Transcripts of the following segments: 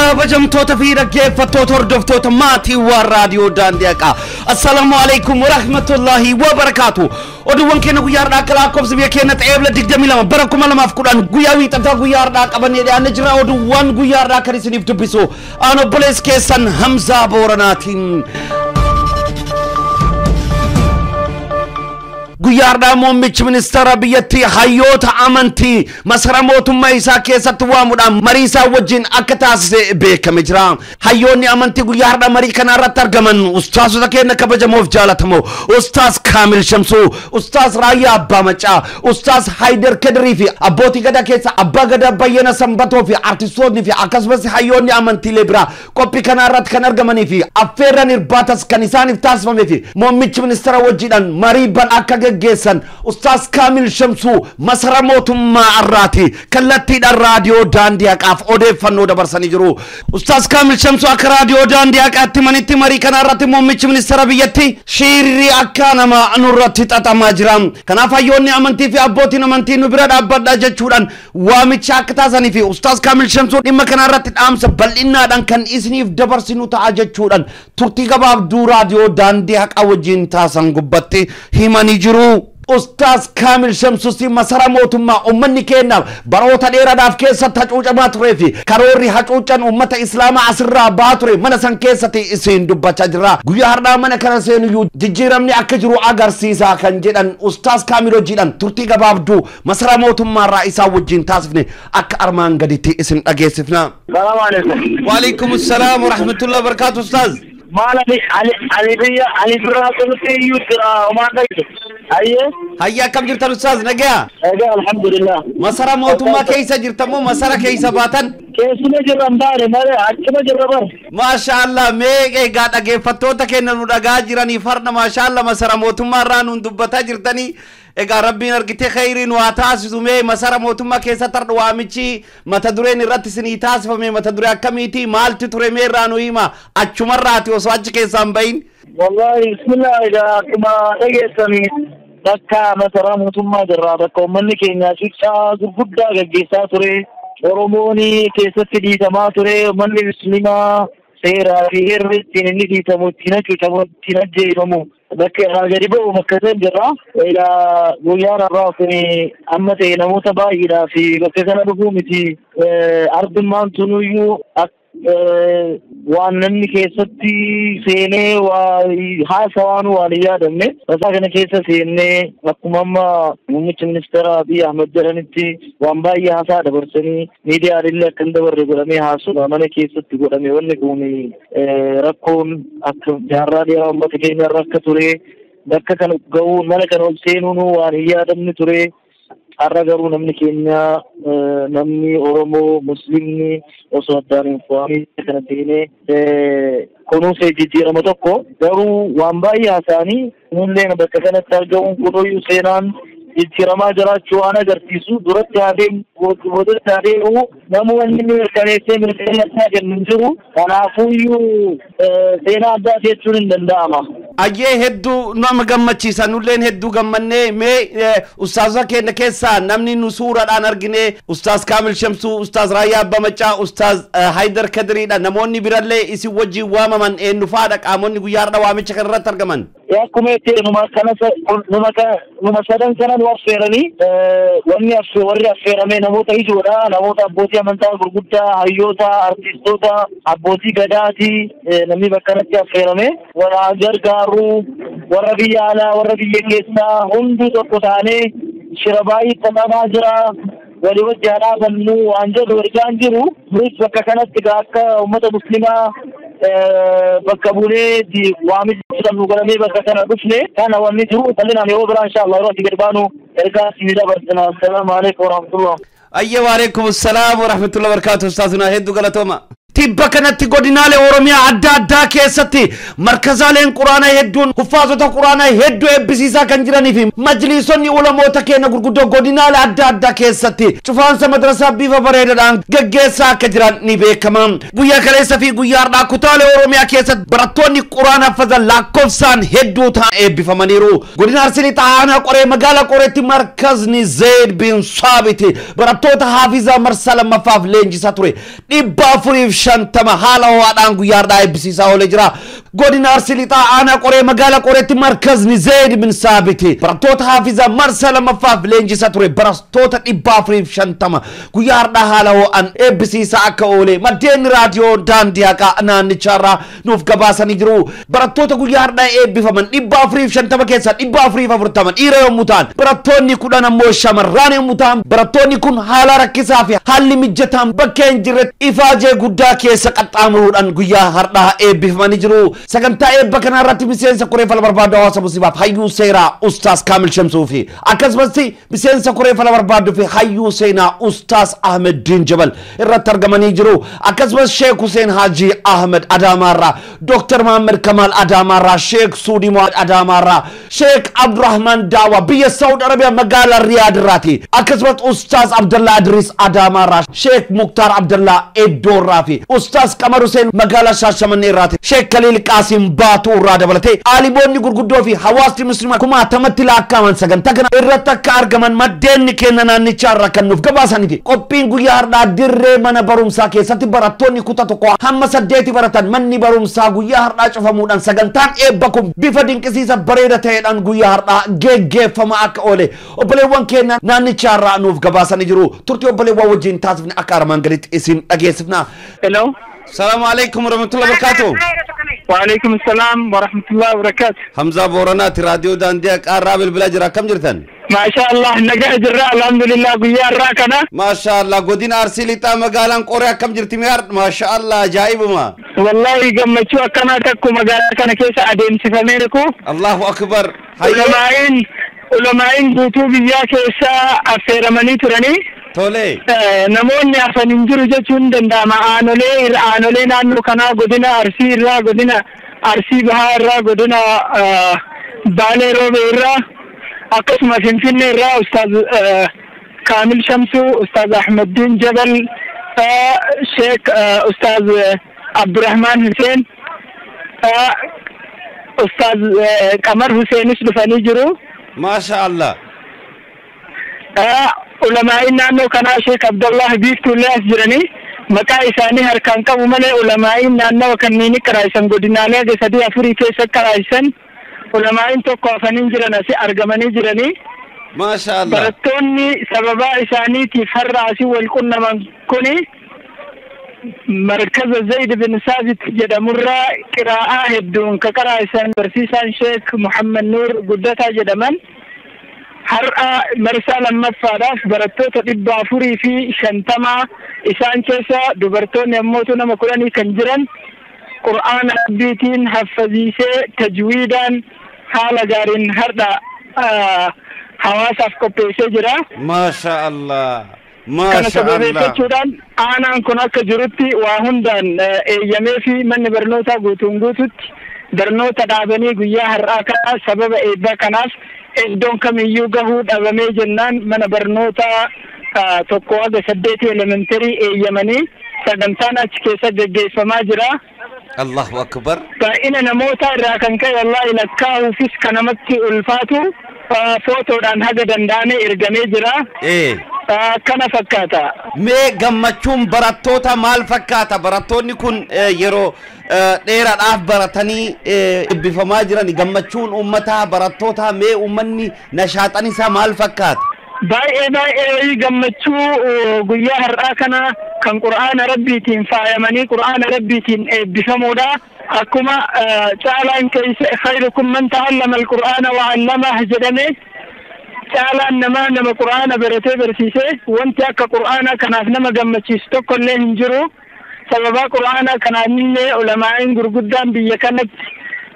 kabajamtoota fi dhaggeeffattoota hordoftoota maatii waa raadiyoo Daandiyaa. Assalamu alaykum wa rahmatullahi wa barakatuh. Oduuwwan keenya guyyaadhaa akka lakkoofsa biyya keenya Eebila 22 bara 2010 guyyaa wiixataa guyyaadhaa qabannee dhiyaannee jira. Oduuwwan guyyaadhaa kan isiniif dubbisu aan obboleessa keessan Hamzaa Booranaatiin. Guyyaadhaa muummichi ministeera biyyattii hayyoota amantii masara mootummaa isaa keessatti waamuudhaan marii isaa wajjin akka taasise beekame jira. Hayyoonni amantii guyyaadhaa marii kana irratti argaman ustaazota keenya kabajamoof jaalatamoo ustaaz Kaamil Shamsuu, ustaaz Raayyaa Abbaa Macaa, ustaaz Haydar Kadirii fi abbootii gadaa keessa Abbaa Gadaa Bayyana Sanbatoo fi artistoonni fi akkasumas hayyoonni amantiilee biraa qophii kana irratti kan argamanii fi affeerran irbaatas kan isaaniif taasifamee fi muummichi ministeera wajjin marii ban akka geessan ustaaz Kaamil Shamsuu masara mootummaa arraati kallattiidhaan raadiyoo Daandiyaaqaaf odeeffannoo dabarsanii jiru. Ustaaz Kaamil Shamsuu akka raadiyoo Daandiyaaqaatti manitti marii kana irratti muummichi ministeera biyyattii shiirri akka nama nurratti xaxamaa jira. Kanaaf hayyoonni amantii fi abbootiin amantii nu bira dhaabbadhaa jechuudhaan waamicha akka taasisanii fi ustaaz Kaamil Shamsuu dhimma kana irratti dhaamsa bal'innaadhaan kan isiniif dabarsinu ta'a jechuudhaan turtii gabaabduu raadiyoo Daandiyaaqa wajjin taasisan gubbatti himanii jiru. Ustaaz Kaamil Shamsuu masara mootummaa ummanni keenya baroota dheeraadhaaf keessatti hacuucamaa turee fi karoorri hacuucan ummata islaamaa asirraa baa ture mana san keessatti isin dubbachaa jira. Guyyaa har'aa mana kana seenuyyuu jijjiiramni akka jiru agarsiisaa kan jedhan ustaaz Kaamil wajjin turtii gabaabduu masara mootummaarraa isaa wajjin taasifne akka armaan gaditti isin dhageessifna. Salaamu alaykum. Wa alaykum salaam wa rahmatullahi wa barakatuh. Ustaaz Malami Ali Birra Kulti Yudra Omanda. Hayya kam jirtan ustaaz nagaya? Alhamdulillah. Masara mootummaa keessa jirtamoo masara keessa baatan? Keessuma jirran baare mare achuma jirra bar. Maashaallah mee egaa dhaggeeffattoota keenya nu dhagaa jiranii farda maashaallah masara mootummaa irraa nu dubbataa jirtanii egaa rabbiin argitee khayriin waa taasisu mee masara mootummaa keessa tardhu waamichi mata dureen irratti isinii taasifame mata duree akkamiiti maaltu ture mee irraa nu hima achumarraati osoo achi keessaan bahin? Wallahi bismillah egaa akkuma dhageessanii bakka masara mootummaa jirra bakka uummanni keenya cichaa gurguddaa gaggeessaa ture. Oromoon keessatti dhiitamaa ture uummanni musliimaa seeraa fi heerritti inni dhiitamu ittiin hacuucamu ittiin ajjeefamu bakka irraa gadi ba'u bakka san jirra. Egaa guyyaan har'aa kun amma ta'e namoota baay'eedhaa fi bakka kana dhufuu miti ardummaan tunuyyuu waan namni keessatti seenee haasawaan waan yaadamne tasaa kana keessa seennee akkuma amma muummichi ministeera Abiy Ahmed jedhanitti waan baay'ee haasaa dabarsanii miidiyaalee akka hin dabarre godhamee haasuma mana keessatti godhame wanni kun rakkoon akka jaarraa dheeraa uummata keenya irra akka ture bakka kana ga'uun mana kana ol seenuun waan hin yaadamne ture. Har'a garuu namni keenya namni Oromoo Muslimni osoo addaan hin fo'amin kana seenee kunuunsa jijjiirama tokko garuu waan baay'ee haasa'anii nullee bakka kanatti argamuun kunuyyuu seenaan jijjiiramaa jiraachuu waan agarsiisu duratti boodatti adeemu namoonni mirkaneessaa kennu jiru. Kanaafuyyuu seenaa addaa jechuun hin danda'ama. Ayyee hedduu nama gammachiisa nulleen hedduu gammannee mee ustaazota keenya keessaa namni nu suuraadhaan argine ustaaz Kaamil Shamsuu, ustaaz Raayyaa Abbaa Macaa, ustaaz Haydar Kadiriidha. Namoonni birallee isin wajjin waamaman eenyu faadha qaamonni guyyaadha waamicha kana irratti argaman? Akkuma itti numa sadan kana nu affeeranii warri affeerame namoota ijoodha, namoota abbootii amantaa gurguddaa, hayyoota, artistoota, abbootii gadaati namni bakka kanatti affeerame warra gargaaru warra biyya alaa warra biyya keessaa hunduu tokko taanee shira baay'ee xaxamaa jira. Wali wajjin dhaabannu waan jedhu ergaan jiru nutis bakka kanatti akka uummata muslimaa bakka bulee waamicha nu godhamee bakka kana dhufne kana wanni jiru bal'inaan yoo biraa inshallah yeroo gadi baanu ergaa isin dabarsina. Assalaamu alaykum wa rahmatullah. Ayya wa alaykum salaam wa rahmatullahi wa barakatuh. Ustaazuna hedduu galatooma. Tibba kanatti godinaalee Oromiyaa adda addaa keessatti markazaaleen quraana hedduun huffaazota quraana hedduu eebbisiisaa kan jiranii fi majliisonni ulamoota keenya gurguddoo godinaalee adda addaa keessatti cufaansa madrasaa bifa bareedaadhaan gaggeessaa akka jiran ni beekama. Guyyaa kaleessa fi guyyaa har'aa kutaalee Oromiyaa keessatti barattoonni quraana haffazan lakkoofsaan hedduu ta'an eebbifamaniiru. Godina Arsii Xaanaa Qoree magaalaa Qoreetti markazni Zayd bin Saabit barattoota haafizaa marsaa lammaffaaf leenjisaa ture 400 shantama haala ho'aadhaan guyyaadhaa eebbisiisaa oolee jira godina Arsii lixaa aanaa qoree magaala qoreetti markazni Zeyd bin Saabiti barattoota haafiza marsa lammaffaaf leenjisaa ture barattoota 450 guyyaadhaa haala ho'aan eebbisiisaa akka oolee maddeen raadiyoo daandii haqaa naannicharraa nuuf gabaasanii jiru barattoota guyyaadhaa eebbifaman 450 keessaa 440 dhiira yommuu ta'an barattoonni 10 ammoo shamarran yommuu ta'an barattoonni kun haala rakkisaa fi haalli mijataan bakka hin jirretti ifaajee guddaa keessa qaxxaamuruudhaan guyyaa har'aa eebbifamanii jiru sagantaa eebba kana irratti miseensa koree fala barbaadu hawaasa muslimaaf hayyuu seeraa ustaas Kaamil Shamsuu fi akkasumas miseensa koree fala barbaadu fi hayyuu seenaa ustaas Ahmed Din Jabal irratti argamanii jiru akkasumas Sheekh Hussein Haji Ahmed Adaamaarraa Dr. Muhammad Kamal Adaamaarraa Sheekh Suudi Muhammad Adaamaarraa Sheekh Abdurrahman Dawa biyya Saudi Arabia magaalaa Riyaad irraati akkasumas ustaas Abdullah Adris Adaamaarraa Sheekh Muktar Abdullah Eddoorraa fi ustaas Qamar Hussein magaalaa Shaashamannee irraati Sheekh Khalil Qaasim Baatu irraa dabalatee aaliboonni gurguddoo fi hawaasni muslimaa kumaatamatti lakkaa'aman sagantaa kana irratti akka argaman maddeenni keenya naannicharraa kan nuuf gabaasaniiti qophiin guyyaa har'aa dirree mana barumsaa keessatti barattoonni kutaa tokko hamma 8 baratan manni barumsaa guyyaa har'aa cufamuudhaan sagantaan eebba kun bifa dinqisiisa bareeda ta'eedhaan guyyaa har'aa geggeeffama akka oole obboleewwan keenya naannicharraa nuuf gabaasanii jiru turtii obboleewwan wajjin taasifne akka armaan gaditti isin dhageessifna. Hello. السلام عليكم ورحمة الله وبركاته. وعليكم السلام ورحمة الله وبركاته. حمزة بورانات راديو دانديك قراب البلاد كم جرتن؟ ما شاء الله نجح جراء الحمد لله غيار راكنا. ما شاء الله قدين أرسلي تا مقالان قوريا كم جرتي ميار ما شاء الله جايب ما. والله قمتشوا كنا تكو مقالان كنا كيس أدين سفميركو. الله أكبر. علماء قوتو بيا كيسا أفيرماني تراني. Tole. Namoonni afaan hin jiru jechuun danda'ama. Aanolee naannoo kanaa godina Arsii irraa, godina Arsii Bahaa irraa, godina Baalee Roobee irraa, akkasuma Finfinnee irraa Ustaaz Kaamil Shamsuu, Ustaaz Ahmed Din Jabal, Sheekh Ustaaz Abdurrahman Hussein, Ustaaz Qamar Husseinis dhufanii jiru. Masha Allah. علماء نانو كنا شيخ عبد الله بيفتو الله أسجرني مكا إساني هركان كابو ملي علماء نانو كنيني كرايسان قدنا لها جسدي أفري كيسا كرايسان علماء توقع فنين جرنا سي أرغماني جرني ما شاء الله برطوني سببا إساني تفرعسي والكنا من كوني مركز زيد بن ثابت جدمرة قراءة هدون كرايسان برسيسان شيخ محمد نور قدتا جدمان har'a marsaa lammaffaadhaaf barattoota 450 isaan keessa dubartoonni ammoo nama 10 kan jiran qur'aana rabbiitiin haffaziisee tajwiidaan haala gaariin har'a hawaasaaf qopheessee jira. Masha Allah. Masha Allah. Jechuudhaan aanaan kun akka jirutti waa hundaan eeyyamee fi manni barnootaa guutuun guututti barnoota dhaabanii guyyaa har'aa kana sababa eebbaa kanaaf iddoon kamiyyuu gahuu dhabamee jennaan mana barnootaa tokko aga 8 elementarii eeyyamanii sagantaan achi keessa gaggeeffamaa jira. Allahu akbar. Baay'ina namoota irraa kan ka'e wallahi lakkaa'uufis kan namatti ulfaatu footoodhaan haga danda'ame ergamee jira. Kana fakkaata. Mee gammachuun barattoota maal fakkaata? Barattoonni kun yeroo dheeraadhaaf baratanii eebbifamaa jiran gammachuun uummataa barattoota mee uummanni nashaaxan isaa maal fakkaata? Baay'ee gammachuu guyyaa har'aa kana kan qur'aana rabbiitiin faayamanii qur'aana rabbiitiin eebbifamuudha. Akkuma caalaan keessa khayrukum man ta'allama al-qur'aana wa 'allamahu jedhame caalaan nama qur'aana baratee barsiisee wanti akka qur'aana kanaaf nama gammachiisu tokko illee hin jiru. Sababa qur'aana kanaanillee ulamaa'in gurguddaan biyya kanatti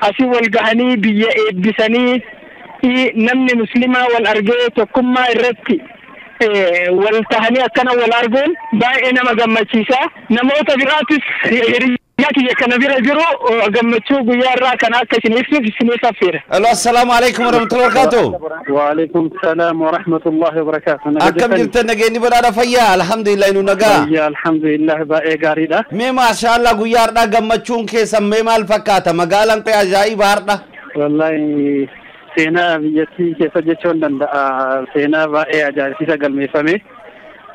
asii wal gahanii biyya eebbisanii namni muslimaa wal argee tokkummaa irratti wal tahanii akkana wal arguun baay'ee nama gammachiisa. Namoota biraatis kiyya kana bira jiru gammachuu guyyaa irraa kana akka isiniif affeera. Assalaamu alaykum warahmatullahi wabarakatuh. Wa alaykum salaam wa rahmatullahi wa barakatuh. Akkam jirtan nageenyi badhaadha fayyaa alhamdulillah inu nagaa. Fayyaa alhamdulillah baay'ee gaariidha. Mee maashaallah guyyaa har'aa gammachuun keessan mee maal fakkaata? Magaalaan qe'ee ajaa'iba har'a. Wallahi seenaa biyyattii keessa jechuun danda'a seenaa baay'ee ajaa'ibsiisa galmeeffame.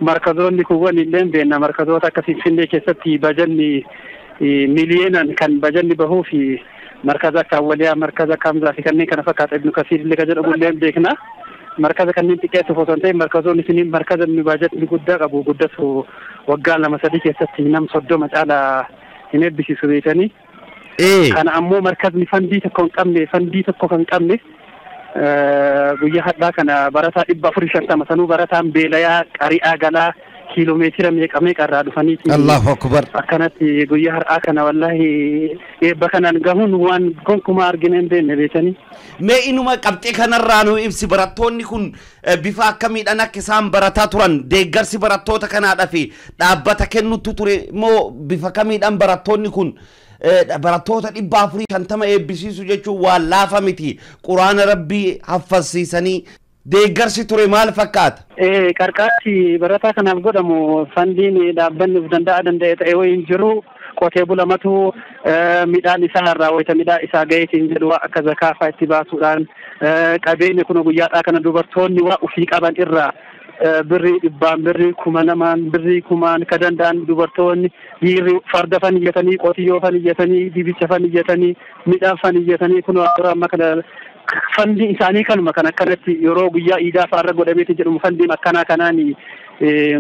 markazoonni kuwwan illee beekna markazoota akka Finfinnee keessatti bajanni miliyoonan kan bajanni bahuu fi markaza akka Awwaliyaa markaza akka Hamzaa fi kanneen kana fakkaata Ibnu Kasiir illee kan jedhamu illee beekna. Markaza kanneen xiqqeessuuf osoo hin ta'in markazoonni isiniin markaza bajanni guddaa qabu guddatu waggaa 2-3 keessatti nam 30 caalaa hin eebbisiisu beekanii. Kana ammoo markazni fandii tokko kan qabne guyyaa hadhaa kana barataa 450 sanuu barataan beelayaa qari'aa galaa kiiloomeetira meeqa irraa dhufaniiti. Allahu akbar. Akkanatti guyyaa har'aa kana wallahi eebba kanaan gahuun waan gonkumaa argine hin beekne beekanii. Mee inuma qabxee kanarraa nu ibsi barattoonni kun bifa akkamiidhaan akka isaan barataa turan deeggarsi barattoota kanaadhaa fi dhaabbata kennutu ture moo bifa kamiidhaan barattoonni kun barattoota 450 eebbisiisu jechuun waan laafa miti quraana rabbii haffasiisanii deeggarsi ture maal fakkaata? Qarqaarsi barataa kanaaf godhamu fandiin dhaabbanni danda'e ta'e wayin jiru qotee bulamatu midhaan isaa irraa wayita midhaan isaa gaheetiin jedhu akka zakaafaa itti baasuudhaan qabeenya kun guyyaadhaa kana dubartoonni waa ufii qaban irraa birrii 100 birrii 2,000 birrii 1,000 ka danda'an dubartoonni dhiirri farda faniyyatanii qotiyyoo faniyyatanii dibicha faniyyatanii midhaan faniyyatanii kun amma kana fandi isaanii kanuma kan akkanatti yeroo guyyaa iidaa faarra godhameeti jedhamu fandiin akkanaa kanaani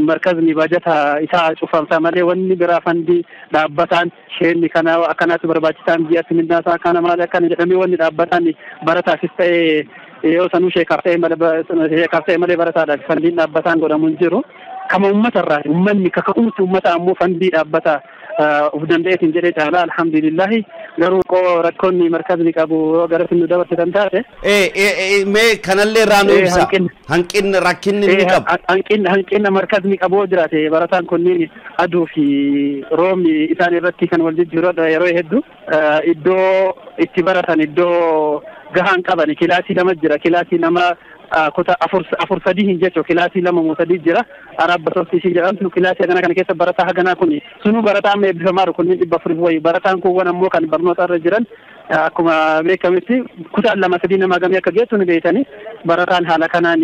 markazni bajata isaa cufamsa malee wanni biraa fandii dhaabbataan sheenni kana akkanaatti barbaachisaan biyyaatti mindaasaa kana maal akkana jedhamee wanni dhaabbataan barataafis ta'ee yoo sanuu sheekaaf ta'e malee barataadhaaf fandiin dhaabbataan godhamu hin jiru. Kama uummatarraa uummanni kaka'umsi uummata ammoo fandii dhaabbata uf danda'eetiin jedhee caalaa alhamdulillahi garuu rakkoonni markazni qabu gara nu dabarsitan taate. Mee kanallee irraa nu ibsa hanqinni rakkinni ni qabu. Hanqinna markazni qabu jiraate barataan kunniin aduu fi roobni isaan irratti kan wal jijjiirudha yeroo hedduu iddoo itti baratan iddoo gahaan qaban kilaasii 2 jira kilaasii nama kuta afur sadii hin jecho kilaasii 2 jira arabba sosti si jedhamtu kilaasii kana keessa barataa haganaa kun sunu barataa amma eebbifamaadha kunniin 400 wayi barataan kun wan ammoo kan barnoota irra jiran akkuma beekametti kuta 2-3 nama gamii akka geessu ni beekani barataan haala kanaan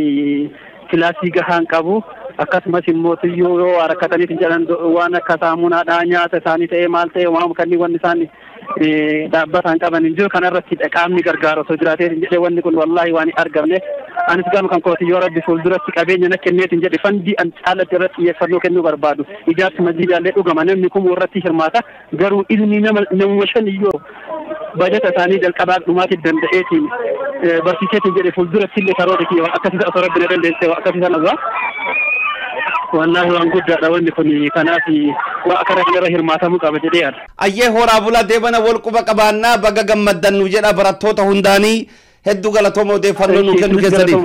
kilaasii gahaan qabu akkasumas immoo yoo harkataniif jedhan waan akka saamunaadhaa nyaata isaanii ta'ee maal ta'ee waan kanneen wanni isaanii dhaabbataan qaban hin jiru kanarratti qaamni gargaaru osoo jiraatee jedhee wanni kun wallahi waan argamne anis gama kan kooti yoo rabbi fuulduratti qabeenya na kenneetiin jedhe fandii an caalatti irratti xiyyeeffannoo kennuu barbaadu ijaarsi masjiidaallee dhugama namni kun irratti hirmaata garuu ilmi nama 5 iyyoo bajata isaanii jalqabaa dhumaatti danda'eetiin barsiiseetiin jedhe fuulduratti illee karoora kiyya akkasii osoo rabbi na dandeessee akkasii sana wallahi waan guddaadha wanni kun kanaaf waa akka irra hirmaatamu qaba jedhee yaada. Ayyee horaa bulaa deebana wal quba qabaannaa baga gammaddan nu jedha barattoota hundaanii hedduu galatooma odeeffannoo nu kennu keessaniif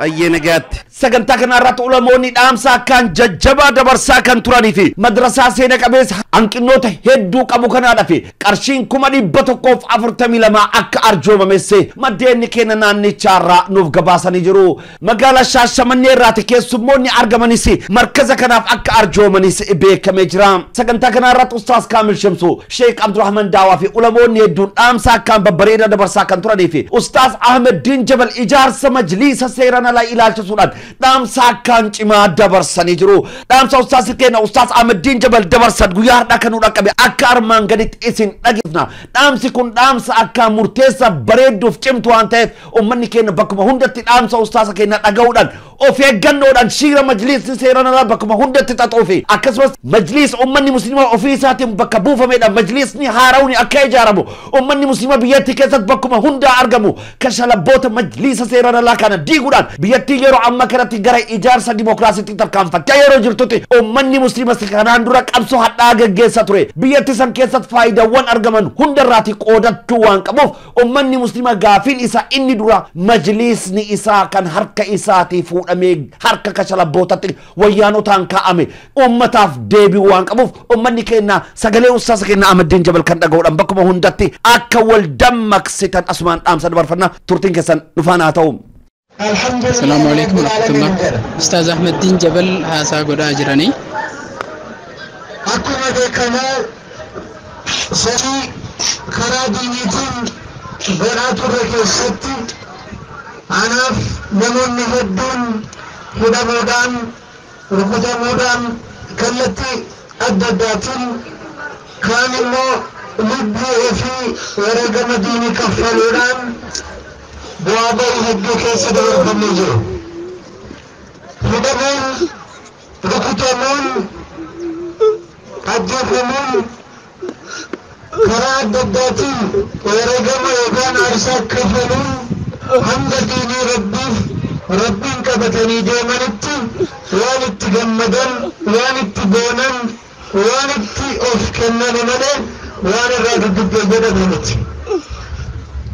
ayyee nagaatti. Sagantaa kanarratti ulamoonni dhaamsa akkaan jajjabaa dabarsaa kan turanii fi madrasaa seena qabeessa hanqinoota hedduu qabu kanaadhaa fi qarshiin 142 akka arjoomamesse maddeenni keenya naannichaarraa nuuf gabaasanii jiru. Magaalaa Shaashamannee irraati keessummoonni argamanis markaza kanaaf akka arjoomanis beekamee jira. Sagantaa kanarratti Ustaas Kaamil Shamsu, Sheekh Abdurrahman Daawaa fi ulamoonni hedduun dhaamsa akkaan babbareedaa dabarsaa kan turanii fi Ustaas Ahmed Din Jabal ijaarsa majlisa seerana la ilaalchisuudhaan dhaamsa akkaan cimaa dabarsanii jiru. Dhaamsa Ustaas keenya Ustaas Ahmed Din Jabal dabarsan guyyaa har'aa kan dhaqqabe akka armaan gaditti isin dhageessifna. Dhaamsi kun dhaamsa akkaan murteessaa bareedduuf cimtu waan ta'eef uummanni keenya bakkuma hundatti dhaamsa Ustaas keenya dhaga'uudhaan of eeggannoodhaan shiira majlisni seerana la bakkuma hundatti xaxoofi akkasumas majlis uummanni musliimaa ofii isaatiin bakka buufameedha majlisni haarawni akka ijaaramu uummanni musliimaa biyyattii keessatti bakkuma hundaa argamu kashalabboota majlisa seerana la kana diiguudhaan biyyattii yeroo amma kanatti gara ijaarsa dimokiraasiitti tarkaanfachaa yeroo jirtutti uummanni musliimaa kanaan dura qabsoo hadhaa gaggeessaa ture biyyattii san keessatti faayidaawwan argaman hundarraati qoodachuu waan qabuuf uummanni musliimaa gaafiin isaa inni dura majlisni isaa kan harka isaatii fuudhamee harka kashalabbootatti wayyaanotaan kaa'ame uummataaf deebi'uu waan qabuuf uummanni keenya sagalee Ustaas keenya Ahmed Din Jabal kan dhaga'uudhaan bakkuma hundatti akka wal dammaqsitan asumaan dhaamsa dabarfannaa turtiin keessan dhufaanaa ta'u. Assalamu alaikum warahmatullah. Ustaaz Ahmed Din Jabal haasaa godhaa jiranii. Akkuma beekamu sadii karaa diiniitiin godhaa turre keessatti anaaf namoonni hedduun hidhamuudhaan rukutamuudhaan kallattii adda addaatiin kaan immoo lubbuu fi wareegama diinii kaffaluudhaan bu'aa bahii hedduu keessa dabarfamanii jiru. Hidhamuun, rukutamuun, ajjeefamuun karaa adda addaatiin wareegama yookaan aarsaa kaffaluun hanga diinii rabbiin qabatanii deemanitti waan itti gammadan, waan itti boonan, waan itti of kennan malee waan irraa duddubbee jedhamu miti.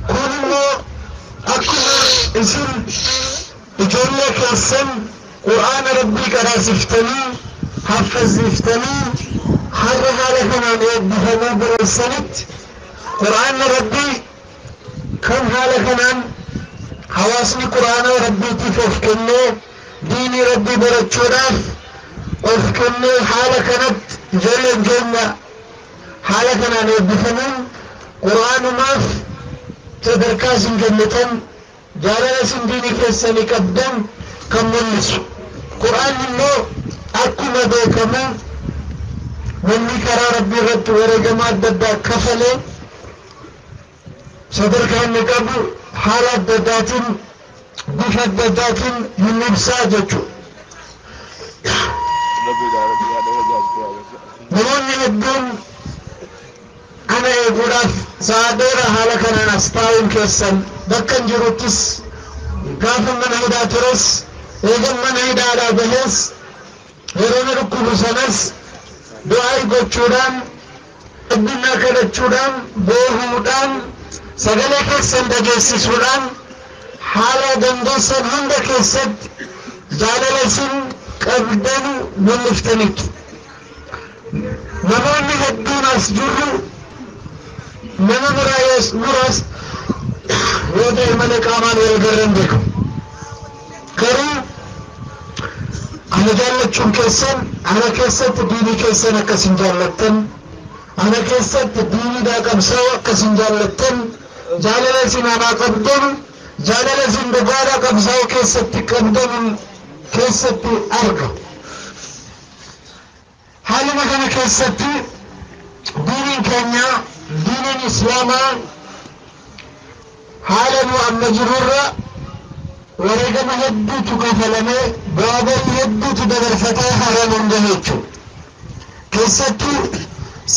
Kun immoo akkuma isin ijoollee keessan qur'aana rabbii qaraasiftanii haffaziftanii har'a haala kanaan eebbifamuu bireessanitti qur'aanni rabbii kan haala kanaan hawaasni qur'aana rabbiitiif of kennee diinii rabbii barachuudhaaf of kennee haala kanatti ijoolleen keenya haala kanaan eebbifamuun qur'aanumaaf sadarkaa isin kennitan jaalala isin diinii keessanii qabdan kan mul'isu. Qur'aanni immoo akkuma beekamu namni karaa rabbii irratti wareegama adda addaa kafalee sadarkaa inni qabu haala adda addaatiin bifa adda addaatiin hin ibsaa jechuudha. Namoonni hedduun ana eeguudhaaf sa'a dheeraa haala kanaan as taa'uun keessan bakka hin jiruttis gaafa mana hidhaa tures eegan mana hidhaadhaa bahees yeroo na dhukkubu sanas du'aa gochuudhaan addunyaa kadhachuudhaan boohuudhaan sagalee keessan dhageessisuudhaan haala dandeessan hunda keessatti jaalala isin qabdan mul'iftaniitu. Namoonni hedduun as jirru nama muraas yoo ta'e malee qaamaan wal agarran beekamu. Garuu ana jaallachuun keessan ana keessatti diinii keessan akkasin jaallattan, ana keessatti diiniidhaa qabsaa'u akkasin jaallattan, jaalala isin anaa qabdan, jaalala isin dhugaadhaa qabsaa'u keessatti qabdan keessatti arga. Haaluma kana keessatti diiniin keenya, diiniin islaamaa haala nu amma jirurra wareegama hedduutu kafalamee bu'aa bahii hedduutu dabarfatee haala hunda jechuudha. Keessattuu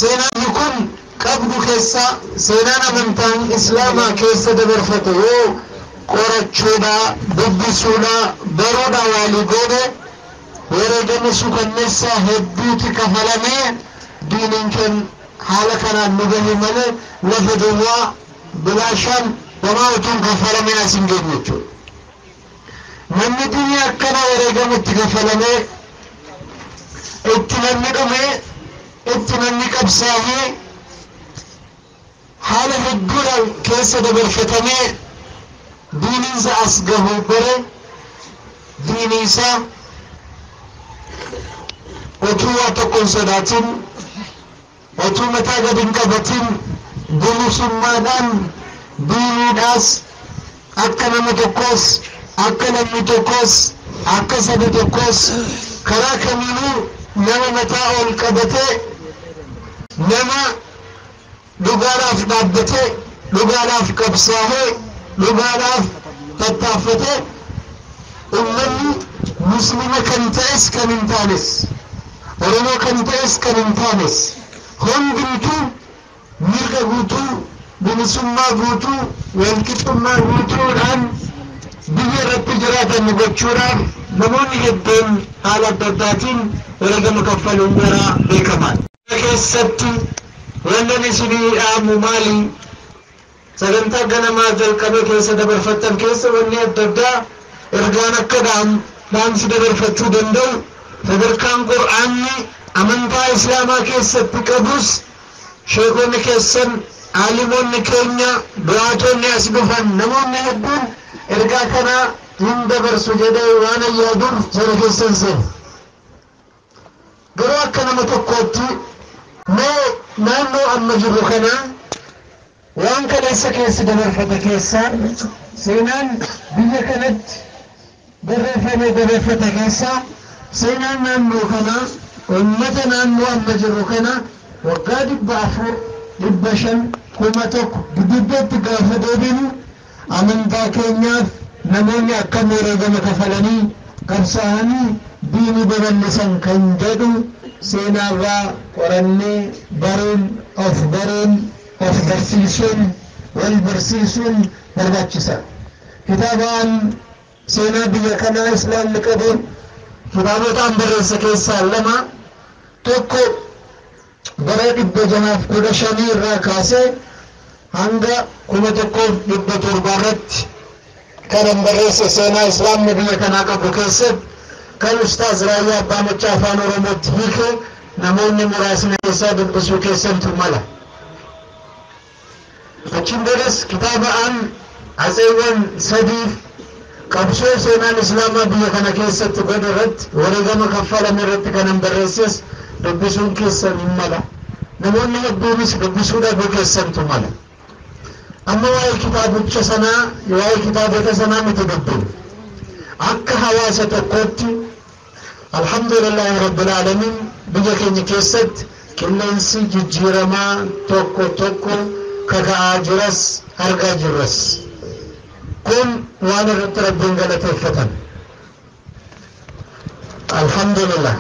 seenaan kun qabdu keessa seenaan amantaan islaamaa keessa dabarfate yoo qorachuudhaa, dubbisuudhaa, baruudhaa walii goone wareegama suukanneessaa hedduuti kafalamee diiniin keenya haala kanaan nu gahe malee lafa duwwaa bilaashaan wamaa utuun kafalamee as hin geenye jechuudha. Namni diinii akkana wareegama itti kafalamee itti namni dhumee itti namni qabsaa'ee haala hedduudhaan keessa dabarfatamee diiniinsa as gahuu bare diinii isaa otuu waa tokko hin sodaatin, otuu mataa gad hin qabatin bilisummaadhaan diiniidhaas akka nama tokkos akka namni tokkos akka sabi tokkos karaa kamiinuu nama mataa ol qabatee nama dhugaadhaaf dhaabbatee dhugaadhaaf qabsaa'ee dhugaadhaaf tattaaffatee ummanni muslima kan ta'es kan hin taanes oromoo kan ta'es kan hin taanes hundumtuu mirga guutuu bilisummaa guutuu walqixxummaa guutuudhaan biyya irratti jiraatan gochuudhaaf namoonni hedduun haala adda addaatiin wareegama kaffaluun garaa beekamaan. Keessatti wannan isinii dhaamu maali? Sagantaa ganamaa jalqabee keessa dabarfattan keessa wanni adda addaa ergaan akka dhaamsi dabarfachuu danda'u sadarkaan qur'aanni amantaa islaamaa keessatti qabus sheekonni keessan aalimoonni keenya du'aatonni as dhufan namoonni hedduun ergaa kana hin dabarsu jedhee waan yaaduuf jala keessan seenu. Garuu akka nama tokkootti mee naannoo amma jirru kana waan kaleessa keessa dabarfata keessaa seenaan biyya kanatti barreeffamee dabarfata keessaa سينا نانو كنا أمتا نانو أما جرو كنا وقاد بافر لبشن كومتوك بدبت قافة بينو أمن تاكينياف نموني أكمل رجم كفلني كرساني ديني بغلسن كنجدو سينا را ورني برين of برسيسون والبرسيسون برباتشسا كتابان سينا بيكنا إسلام لكبير كتابتان برسكيسا لما توكو برد بجناف كدشاني راكاسي هنگا كمتكو لبتور بارت كان برس سينا إسلام بيكنا كبكيسب كان أستاذ رايا بامتشافان ورمت هيكي نموني مراسنا كيساب بسو كيسب تمالا أكيد درس كتاب عن عزيوان سديف قبسو سينا الإسلام بيكنا كيسب تبدرت ورغم كفالا مرت كان برسيس ربسون كيسب ممالا نموني أبدومس ربسو دا بكيسب تمالا أما واي كتاب الشسنا واي كتاب الشسنا متدبر أكا حواسة قوتي الحمد لله رب العالمين بجاكيني كيست كلنسي جيرما توكو كاكا جرس هرقا جرس كن وانا ربين غلطة فتن الحمد لله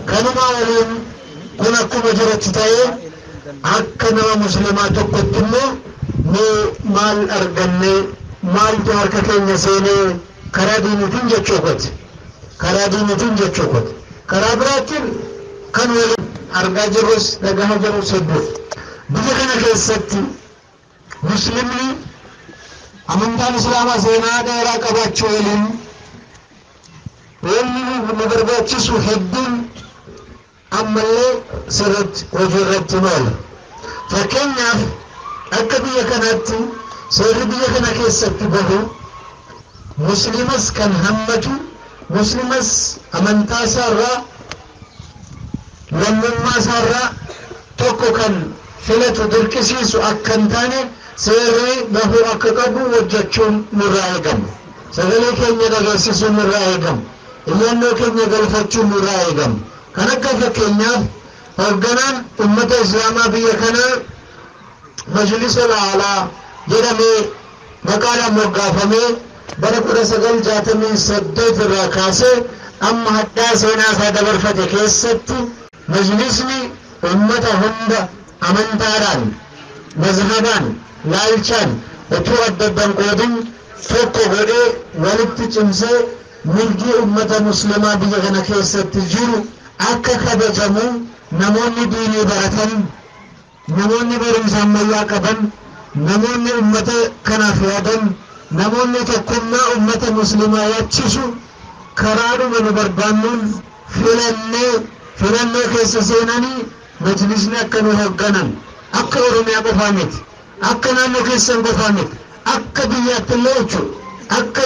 كانوا معلوم كنا كما جرت تايه أكا نوا مسلمات توكو مال أرغني مال تهاركا كيني سيني كراديني تنجا چوكت كرابراتين كان ولد أرغا جروس دقها جروس هدو بجكنا كيستي مسلمي أمنتان إسلاما سينا دائرا قباتشو إلين وإني مبرباتشسو حدين أما اللي سرت وجرت مال فكنا أكبية كانت سيربية كنا كيستي بهو مسلمس كان همتو مسلمس أمنتا سارا لما سارا توكو كان فلتو دركسيسو أكنتاني سيري بهو أكقبو وجدشون مرائقم سغلي كن يغلسيسو مرائقم إيانو كن يغلفتشو مرائقم كانكا فكينياف أرغنان أمة إسلاما بيكنا مجلس العلا جرمي مقالا مقافمي بركورة سجل جاتمي سدت الركاسة أما حتى سينا سادبر فتكيست مجلسني أمة هند أمنتاران مذهبان لالشان وتوعددن قودن فوق غري ولدت جمسة ملكي أمة مسلمة بيغنا كيست جيرو أكا خبجمو نموني ديني براتن نموني برمسان ميا قبن نموني أمة كنافيادن نموني تكنا أمة مسلمة يتشسو كرارو من بربانون فلنة كيس سيناني مجلسنا كانوا هقنان أكا ورمي بفامت أكا نانو كيسان بفامت أكا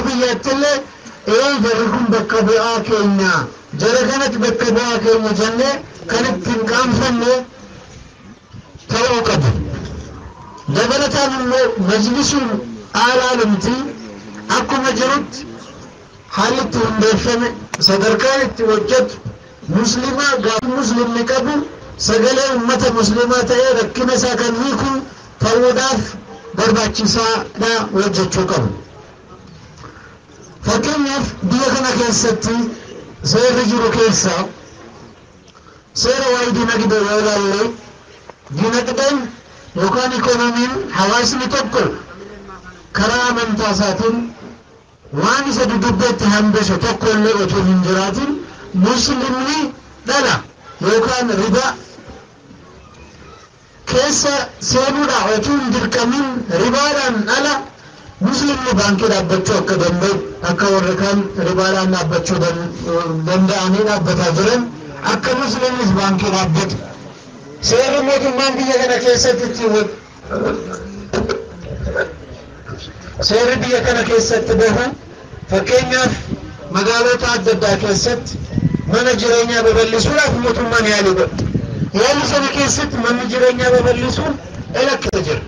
بيات الله إيه جركم بكا بقا كينا جركنت بكا بقا كينا جنة كانت تنقام فنة تلو قبل دبلتان مجلس آلالمتي أكو مجرد حالت هندفن صدركانت وجد مسلمة قام مسلم نكبو سجل أمة مسلمة تأي ركنا ساكن هيكو فوداف برباچسا لا وجد شكم فكم يف بيغنا كيستي سير جيرو كيسا سير وايدي نقدر ولا اللي دينقدن يوكان إيكونومين حواسني تبكر كرامن تاساتين واني سددبت هندسة تقول لي وتوهن جراتين مسلمني دلا يوكان ربا كيسا سينودا وتون دركمين رباران ألا مسلمني بانكي دابتشو أكا دنبي أكا وركان رباران دابتشو دنداني دابتا جرن أكا مسلمني بانكي دابت سير موت مانكي جانا كيسا تتيوت سير بيا كان كيست بها فكينياف مقالات عددا كيست من جرينيا ببلسون أفموت من يالي بك يالي سنة كيست من جرينيا ببلسون إلا كتجر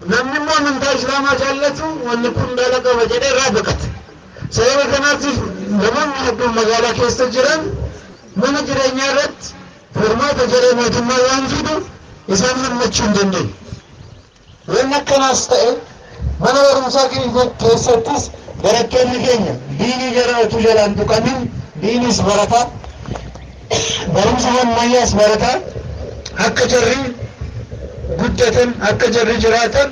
نمني من تا إسلاما جالتو ونكون دالك وجده رابقت سير كان kanaatiif namoonni hedduun magaalaa keessa jiran mana jireenyaa irratti furmaata jedhee mootummaa waan fidu isaan hammachuu hin dandeenye. Waan akkanaas ta'e mana barumsaa keessattis barattoonni keenya diinii jara utuu jalaan tuqamin diinis barataa barumsa ammayyaas barataa akka jarri guddatan akka jarri jiraatan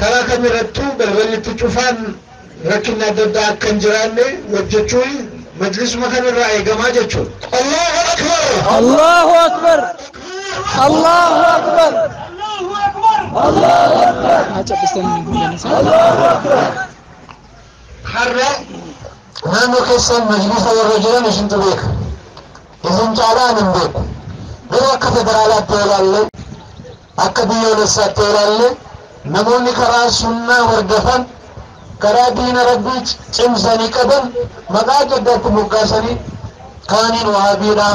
karaa kamirrattuu balballitti cufaan rakkinni adda addaa akka hin jiraanne hojjechuun majlisuma kanarraa eegamaa jechuudha. Allahu akbar! Allahu akbar! Allahu akbar! Allahu akbar! Har'a naannoo keessan majlisa warra jiran isintu beeka. Isin caalaan hin beeku. Garuu akka federaalaatti ilaalle akka biyyoolessaatti ilaalle namoonni karaa sunnaa hordofan karaa diina rabbii cimsanii qaban maqaa addaatti moggaasanii kaaniin wahaabiidha,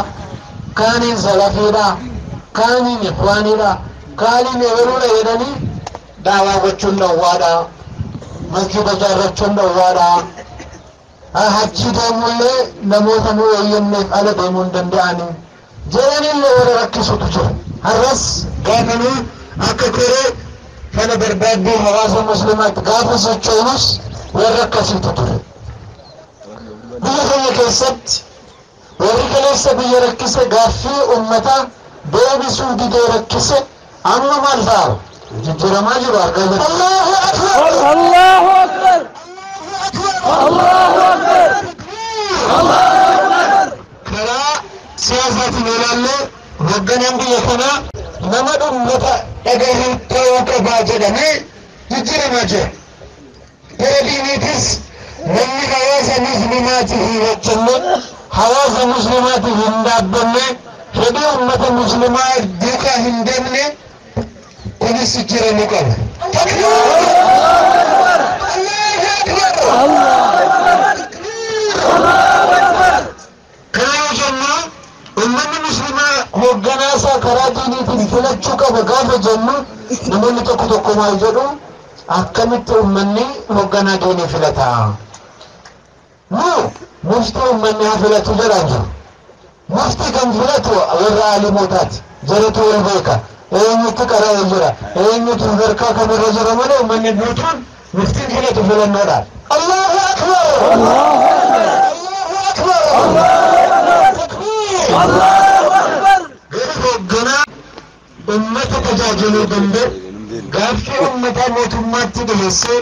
kaaniin salafiidha, kaaniin ikhwaaniidha, kaaniin ebeluudha jedhanii daawaa gochuun dhowwaadha, masjida ijaarrachuun dhowwaadha. Hajji deemullee namoota nu eeyyamneef ala deemuu hin danda'ani jedhanillee warra rakkisutu jira. Har'as gaafanuu akka koree kana barbaadduu hawaasa muslimaatti gaafa sochoonus warra akkasiitu ture. Biyya keenya keessatti warri kaleessa biyya rakkise gaaffii uummataa deebisuu didee rakkise amma maal ta'a? Jijjiiramaa jiru argaa jirra. Allahu akbar! Allahu akbar! Allahu akbar! Allahu akbar! Karaa siyaasaatiin ilaallee hoogganaan biyya kanaa nama uummata dhagahuu ta'uu qabaa jedhamee jijjiiramaa jira. Gara diiniitis namni hawaasa muslimaatiif hin hojjenne hawaasa muslimaatiif hin dhaabbanne fedhii uummata muslimaa duukaa hin deemne kunis jijjiiramuu qaba. Kana yoo jennu ummanni muslimaa hogganaasaa karaa diiniitiin filachuu qaba gaafa jennu namoonni tokko tokko maal jedhu akkamitti ummanni hogganaa diinii filata? Muftii ummanni haa filatu jedhaa jiru. Muftii kan filatu warra alimootaati. Jaratu wal beeka. Eenyutti qaraa jira? Eenyutu sadarkaa kamirra jira malee ummanni guutuun muftiin filatu filannoodhaan. Allahu akbar! Allahu akbar! Allahu akbar! Gara hogganaa ummata tajaajiluu danda'u gaaffii ummataa mootummaatti dhiyeessee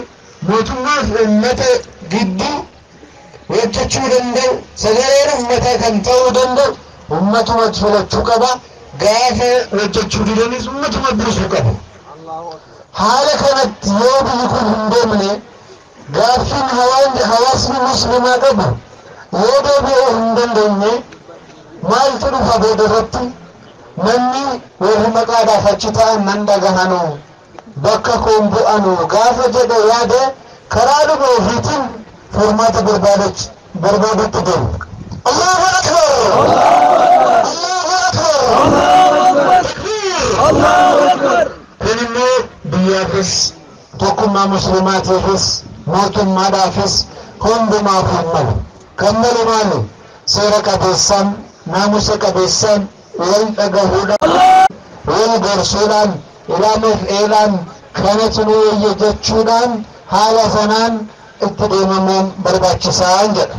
mootummaa fi ummata gidduu hojjechuu danda'u sagaleen ummataa kan ta'uu danda'u ummatumatti filachuu qaba. Gaafa hojjechuu didanis ummatuma bilisuu qabu. Haala kanatti yoo biyyi kun hin deemne gaaffiin hawaasni muslimaa qabu yoo deebi'uu hin dandeenye maaltu dhufa booda irratti namni warri maqaadhaaf achi ta'an nan dhagahanu bakka koon bu'anu gaafa jedhe yaade karaa dhuma ofiitiin furmaata barbaadutti deemu. Allahu akbar! Allahu akbar! Allahu akbar! Kun immoo biyyaafis tokkummaa muslimaatiifis mootummaadhaafis hundumaaf hin malu. Kan malu maali? Seera qabeessaan naamusa qabeessaan wal dhagahuudhaan wal gorsuudhaan ilaameef eelaan kanatu nu wayya jechuudhaan haala sanaan itti deemamuun barbaachisaan jedha.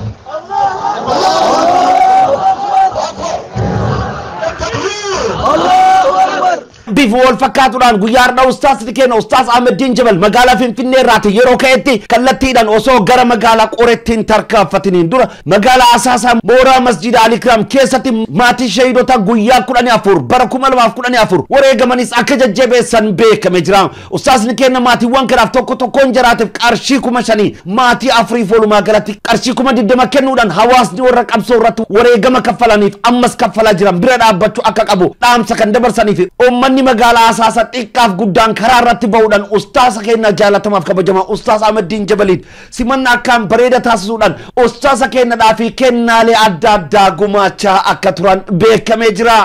bifa wal fakkaatuudhaan guyyaadha ustaasni keenya ustaas Ahmediin Jabal magaalaa Finfinnee irraati yeroo ka'etti kallattiidhaan osoo gara magaalaa Qorettiin tarkaanfataniin dura magaalaa Asaasaa mooraa masjida Alikiraam keessatti maatii shahiidota guyyaa 14 bara 2014 wareegamanis akka jajjabeessan beekame jira. Ustaasni keenya maatiiwwan kanaaf tokkoon jiraatiif qarshii 5,000 maatii afuriif walumaa galatti qarshii 20 kennuudhaan hawaasni warra qabsoo irratti wareegama kaffalaniif ammas kaffalaa jiran bira dhaabbachuu akka qabu dhaamsa kan dabarsaniif ummanni magaalaa Asaasaa xiqqaaf guddaan karaa irratti ba'uudhaan ustaasa keenya jaalatamaaf kabajamaa ustaas Ahmediin Jabaliin simannaa akkaan bareeda taasisuudhaan ustaasa keenyadhaa fi kennaalee adda addaa gumaachaa akka turan beekamee jira.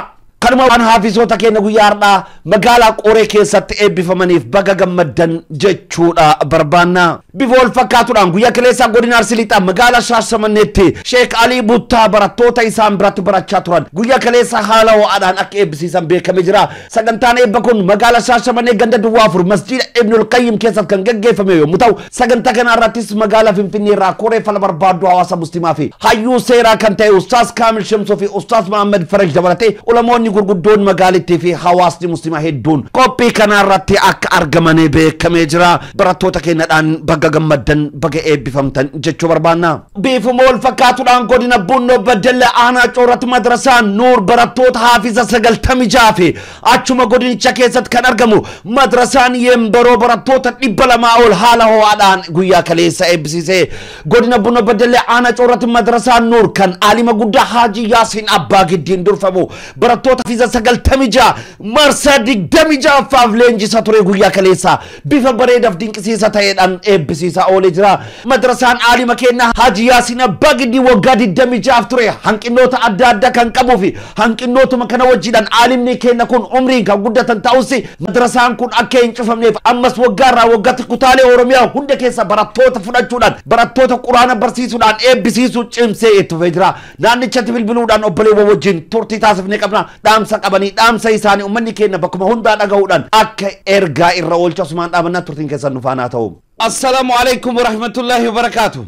kanuma waan haafisoota keenya guyyaardhaa magaalaa qoree keessatti eebbifamaniif baga gammaddan jechuudha barbaanna. Bifa wal fakkaatuudhaan guyyaa kaleessaa godina Arsii Lixaa magaalaa Shaashamanneetti Sheek Alii Buttaa barattoota isaan biratti barachaa turan guyyaa kaleessaa haala ho'aadhaan akka eebbisiisan beekamee jira. Sagantaan eebba kun magaalaa Shaashamannee ganda Duwwaa Afur masjiida Ibnul Qayyim keessatti kan gaggeeffame yommuu ta'u sagantaa kana irrattis magaalaa Finfinnee irraa koree fala barbaaddu hawaasa muslimaa fi hayyuu seeraa kan ta'e Ustaaz Kaamil Shamsoo fi Ustaaz Muhammad Faraj dabalatee ulamoonni gurguddoon magaalittii fi hawaasni muslimaa hedduun qophii kana irratti akka argamanii beekamee jira. Barattoota keenyadhaan baga gammaddan baga eebbifamtan jechuu barbaanna. Biifuma wal fakkaatuudhaan godina Bunnoo Beddellee aanaa Coorratti madrasaan Nuur barattoota haafiza 96 fi achuma godinicha keessatti kan argamu madrasaan Yembaroo barattoota 200 ol haala ho'aadhaan guyyaa kaleessa eebbisiise. Godina Bunnoo Beddellee aanaa Coorratti madrasaan Nuur kan alima guddaa Haaji Yaasiin Abbaa Giddiin durfamu barattoota haafiza 96 marsaa 26 leenjisa ture guyyaa kaleessa bifa bareedaaf dinqisiisa ta'eedhaan eebbisiisa oolee jira. Madrasaan alima keenya Haaji Yaasiin Abbaa Giddii waggaa 26 ture hanqinoota adda addaa kan qabuu fi hanqinootuma kana wajjiidhaan alimni keenya kun umrii kan guddatan ta'us madrasaan kun akka hin cufamneef ammas waggaarraa waggaatti kutaalee Oromiyaa hunda keessa barattoota fudhachuudhaan barattoota quraana barsiisuudhaan eebbisiisuu cimsee itti fufee jira. Naannichatti bilbiluudhaan obboleewwan wajjin turtii taasifnee qabna. Dhaamsa qabanii dhaamsa isaanii uummanni keenya bakkuma hundaa dhaga'uudhaan akka ergaa irra oolcha Usmaan dhaabannaa turtiin keessan nufaanaa ta'u. Assalamu alaikum warahmatullahi wabarakatuh.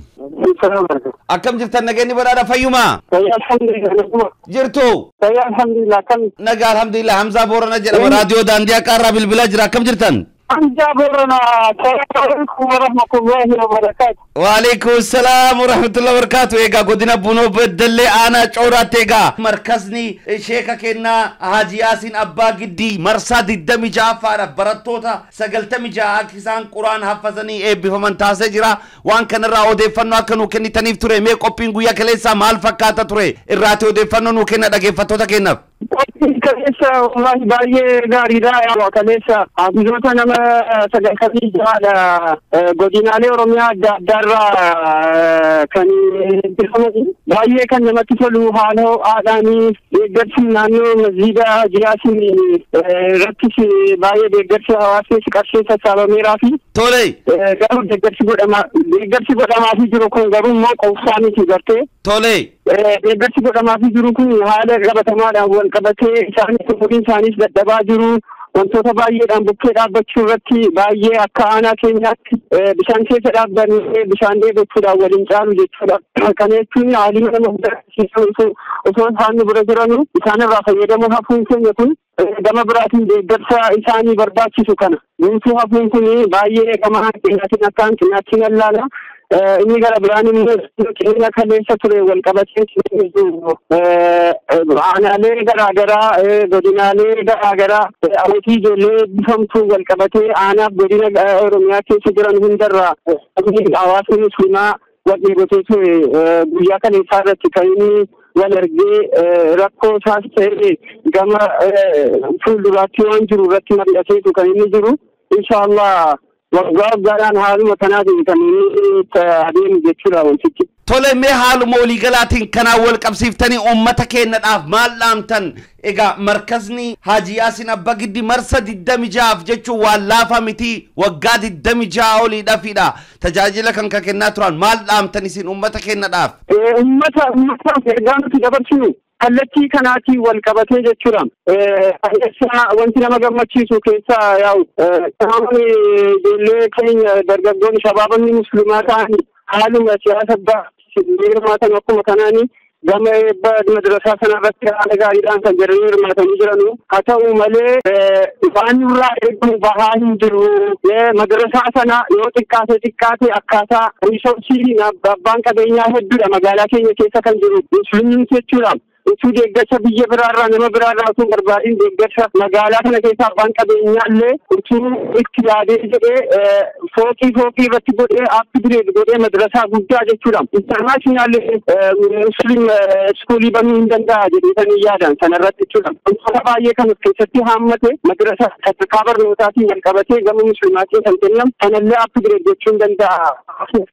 Akkam jirtan nageenyi badhaadha fayyumaa? Jirtu? Alhamdulillah kam Nagaa alhamdulillah Hamzaa Boorana jedhama raadiyoo daandii Aqaarraa bilbilaa jira. Akkam jirtan? Hamzaa Boorana. Assalamu alaikum warahmatullahi wabarakatuh. وعليكم السلام ورحمة الله وبركاته. إيجا قدنا بنو بدلي أنا شورات إيجا مركزني شيخا كنا حاجي ياسين أبا جدي مرصاد الدم جافارة براتوتا سجلتم جا كيسان قرآن حفظني إيه بفمن تاسجرا وان كان راو ده فنوا كانوا كني تنيف تري ميك أوبين غويا كليسا مال فكاتا تري الراتو ده فنوا نوكنا دقي فتوتا كنا كليسا والله بايه غاري رايا وكليسا عبدالله نما سجلتني جا قدنا لي ورميا درا كان بفمن بايه كان نما تفلو حاله آدمي يقدر نانو مزيدا جياسي ركشي بايه يقدر هواسي سكاشي سالو ميرافي تولي قالوا يقدر سبودا ما في جروكون قالوا ما قوساني تقدر تولي يقدر سبودا ما في جروكون هذا قبته ما دام قبته ثاني سبودين ثاني دبا جرو wantoota baay'eedhaan bukkee dhaabbachuu irratti baay'ee akka aanaa keenyaatti bishaan keessa dhaabbannee bishaan dheebochuudhaan waliin caalu jechuudha. Kana jechuun haalli nama hundarra osoo isaan bira jiranu isaan irraa fayyadamuu hafuun keenya kun gama biraatiin deeggarsa isaanii barbaachisu kana guutuu hafuun kun baay'ee gama keenyaatiin akka hanqinaatti ilaala. Inni gara biraan immoo qeenya kaleessa ture wal qabatee aanaalee garaagaraa godinaalee garaagaraa amantii ijoollee bifamtuu wal qabatee aanaaf godina Oromiyaa keessa jiran hundarraa hawaasni musliimaa wal dheebotee ture guyyaa kaleessaa irratti kan inni wal argee rakkoo isaas ta'e gama fuulduraatti waan jiru irratti mari'ateetu kan inni jiru inshaallah. waggaadhaan haaluma kanaatiin kan inni adeemu jechuudha wantichi. Tole mee haaluma waliigalaatiin kanaan wal qabsiiftanii uummata keenyadhaaf maal dhaamtan? Egaa markazni Haaji Yaasiin Abbaa Giddii marsa 26 jechuun waan laafaa miti waggaa 26 oliidhaafidha. Tajaajila kan kennaa turan maal dhaamtan isin uummata keenyadhaaf? Uummata ergaa nuti dabarsinu kallattii kanaatiin wal qabatee jechuudha. Wanti nama gammachiisu keessaa yaa'u ijoollee keenya dargaggoonni shabaabonni musliimaa ta'anii haaluma siyaasa hirmaatan akkuma kanaanii gama eebba madrasaa sanarratti haala gaariidhaan kan jedhanii hirmaatanii jiranu. Haa ta'u malee waan irraa eegamu bahaa hin jiru. Madrasaa sana yoo xiqqaate akkaataa riisorsiin abbaan qabeenyaa hedduudha magaalaa keenya keessa kan jiru musliimiin jechuudha. Utuu deeggarsa biyya biraarraa nama biraarraa utuu barbaadiin deeggarsa magaalaa kana keessa abbaan qabeenyaallee utuu itti yaadee jedhee fooqii irratti godhee upgrade godhee madrasaa guddaa jechuudha. International muslim iskuulii banuu hin danda'a jedhanii yaadan sanarratti jechuudha. Wantoota baay'ee kan of keessatti haammate madrasaa sadarkaa barnootaatiin wal qabatee gama muslimaatiin kan kennamu kanallee upgrade gochuu hin danda'a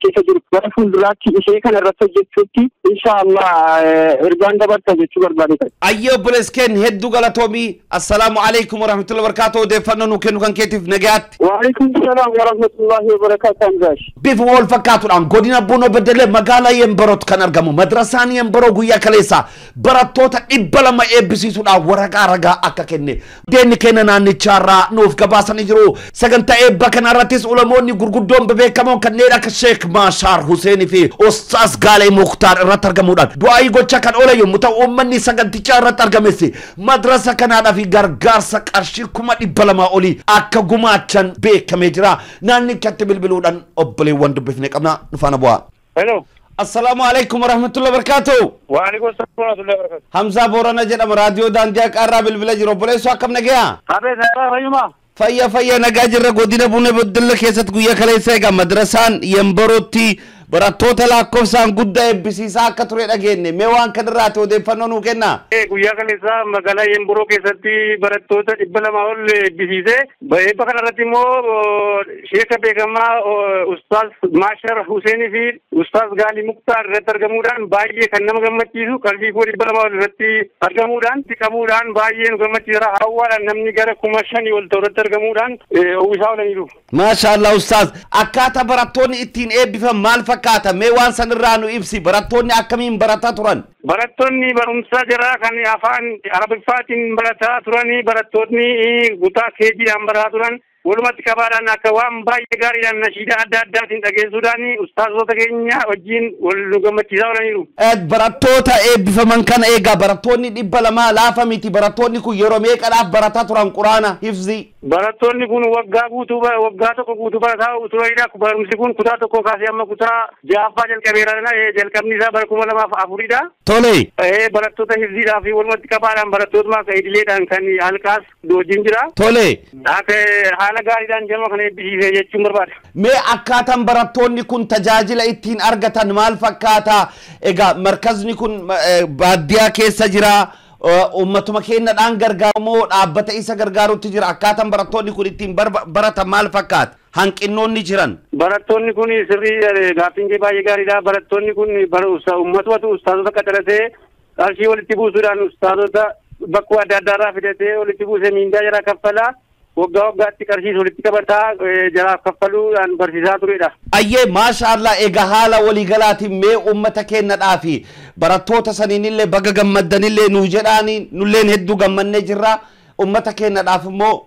keessa jiru. Gara fuulduraatti ishee kanarratti hojjechuutti inshallah irgaan dabarta jechuu barbaadatan. Ayyoo bulesken hedduu galatoomi. Assalaamu alaykum wa rahmatullahi wa barakatuh. Odeeffannoo nu kennu kan keetiif nagaatti. Wa alaykum salaam wa rahmatullahi wa barakatuh Hamzaash. Bifa wal fakkaatuudhaan godina Buunoo Beddelee magaalaa Yembarootti kan argamu madrasaan Yembaroo guyyaa kaleessa barattoota 200 eebbisiisuudhaan waraqaa ragaa akka kenne deenni kenna naannichaarraa nuuf gabaasanii jiru. Sagantaa eebba kanarrattis ulamoonni gurguddoon beekamoon kanneen akka Sheek Maashaar Huseenii fi Ustaas Gaalee Mukhtaar irratti argamuudhaan du'aa gocha kan oolan yommuu ta'u uummanni sagantichaa irratti argames madrasa kanaadhaaf gargaarsa qarshii 200 olii akka gumaachan beekamee jira. Naannichatti bilbiluudhaan obboleewwan dubbifne qabna dhufaana bu'aa. Hello. Assalamu alaikum wa rahmatullahi wa barakatuh. Wa alaykum assalam wa rahmatullahi wa barakatuh. Hamza Borana jedhama raadiyoo daandii qarraa bilbila jiru obboleessoo akkam nagaya? Abee nagaa fayyuma. Fayya nagaa jirra godina Buunoo Beddelee keessatti guyyaa kaleessa egaa madrasaan Yembarootti barattoota lakkoofsaan guddaa eebbisiisaa akka ture dhageenye mee waan kanarraati odeeffannoo nuu kenna. Guyyaa kaleessa magaalaa Yembaroo keessatti barattoota 200 ol eebbisiise eebba kanarratti immoo sheeka beekamaa Ustaas Maashaar Huseenii fi Ustaas Gaalee Mukhtaar irratti argamuudhaan baay'ee kan nama gammachiisu qalbii 200 ol irratti argamuudhaan qabuudhaan baay'ee nu gammachiisa. Hawwaadhaan namni gara 5,000 ol ta'u irratti argamuudhaan uwwisaa oolaniiru. Maashaallah Ustaas akkaataa barattoonni ittiin eebbifan maal fakkaata mee waan sanirraa nu ibsi barattoonni akkamiin barataa turan? Barattoonni barumsa jira kan afaan Arabiffaatiin barataa turanii barattoonni kutaa keejiidhaan barataa turan walumatti qabaadhaan akka waan baay'ee gaariidhaan nashiida adda addaatiin dhageessuudhaan ustaazota keenya wajjin wal nu gammachiisaa oolaniiru. Barattoota eebbifaman kana eegaa barattoonni 200 laafa miti barattoonni kun yeroo meeqadhaaf barataa turan quraana hifzii? Barattoonni kun waggaa tokko guutuu barataa turanidha. Barumsi kun kutaa tokko kaasee amma kutaa 6ffaa jalqabeera. Jalqabni isaa bara 2004dha. Tole. Barattoota hifziidhaa fi walumatti qabaadhaan barattoota idileedhaan kan halkaas wajjin jira. Tole. Haala gaariidhaan jalma kana eebbisiise jechuun barbaada. Mee akkaataan barattoonni kun tajaajila ittiin argatan maal fakkaata? Egaa markazni kun baadiyyaa keessa jira. Ummatuma keenyadhaan gargaaramoo dhaabbata isa gargaarutti jira akkaataan barattoonni kun ittiin baratan maal fakkaata? Hanqinnoonni jiran. Barattoonni kun sirrii gaaffiin kee baay'ee gaariidha. Barattoonni kun ummatumatu ustaazota qacaratee qarshii walitti buusuudhaan ustaazota bakkoo adda addaarraa fidatee walitti buusee miindaa jara kaffalaa. Waggaatti qarshii walitti qabataa jaraaf kaffaluudhaan barsiisaa turedha. Ayyee maashaallah egaa haala waliigalaatiin mee uummata keenyadhaa fi barattoota saniinillee baga gammaddanillee nuu jedhaanii nulleen hedduu gammannee jirra. Ummata keenyadhaaf immoo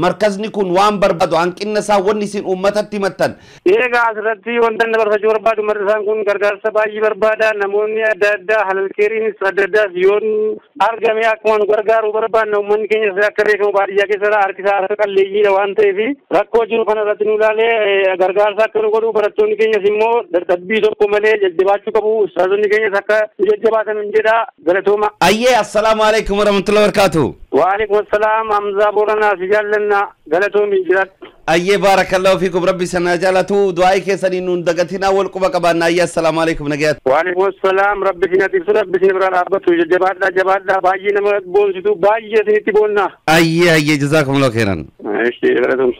markazni kun waan barbaadu hanqinna isaa wanni isin uummatatti himattan. Egaa asirratti wanta inni barbaachuu barbaadu madrasaan kun gargaarsa baay'ee barbaada. Namoonni adda addaa halalkeeriinis adda addaas yoon argame akkuma nu gargaaruu barbaadna uummanni keenya akka beekamu baadiyyaa keessaa harkisaa harka qalleeyyiidha waan ta'eef rakkoo jiru kanarratti nu ilaalee gargaarsa akka nu godhu barattoonni keenyas immoo dadhabbii tokko malee jajjabaachuu qabu. Ustaazonni keenyas akka nu jajjabaatan hin jedha galatooma. Ayyee assalaamu alaikum warahmatullahi wabarakatuh. وعليكم السلام حمزة بورنا سجلنا قالتهم جرات أيه بارك الله فيكم ربي سنجالته دعائي كسنين ندقتنا والقبة كبارنا أيه السلام عليكم نجات وعليكم السلام ربي سنتي ربي سنبرا رابطه جبادنا باجي نمت بونسيتو باجي سنتي بولنا أيه جزاكم الله خيرا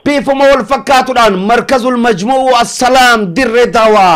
بيفهم أول فكاتو الآن مركز المجموع السلام در دوا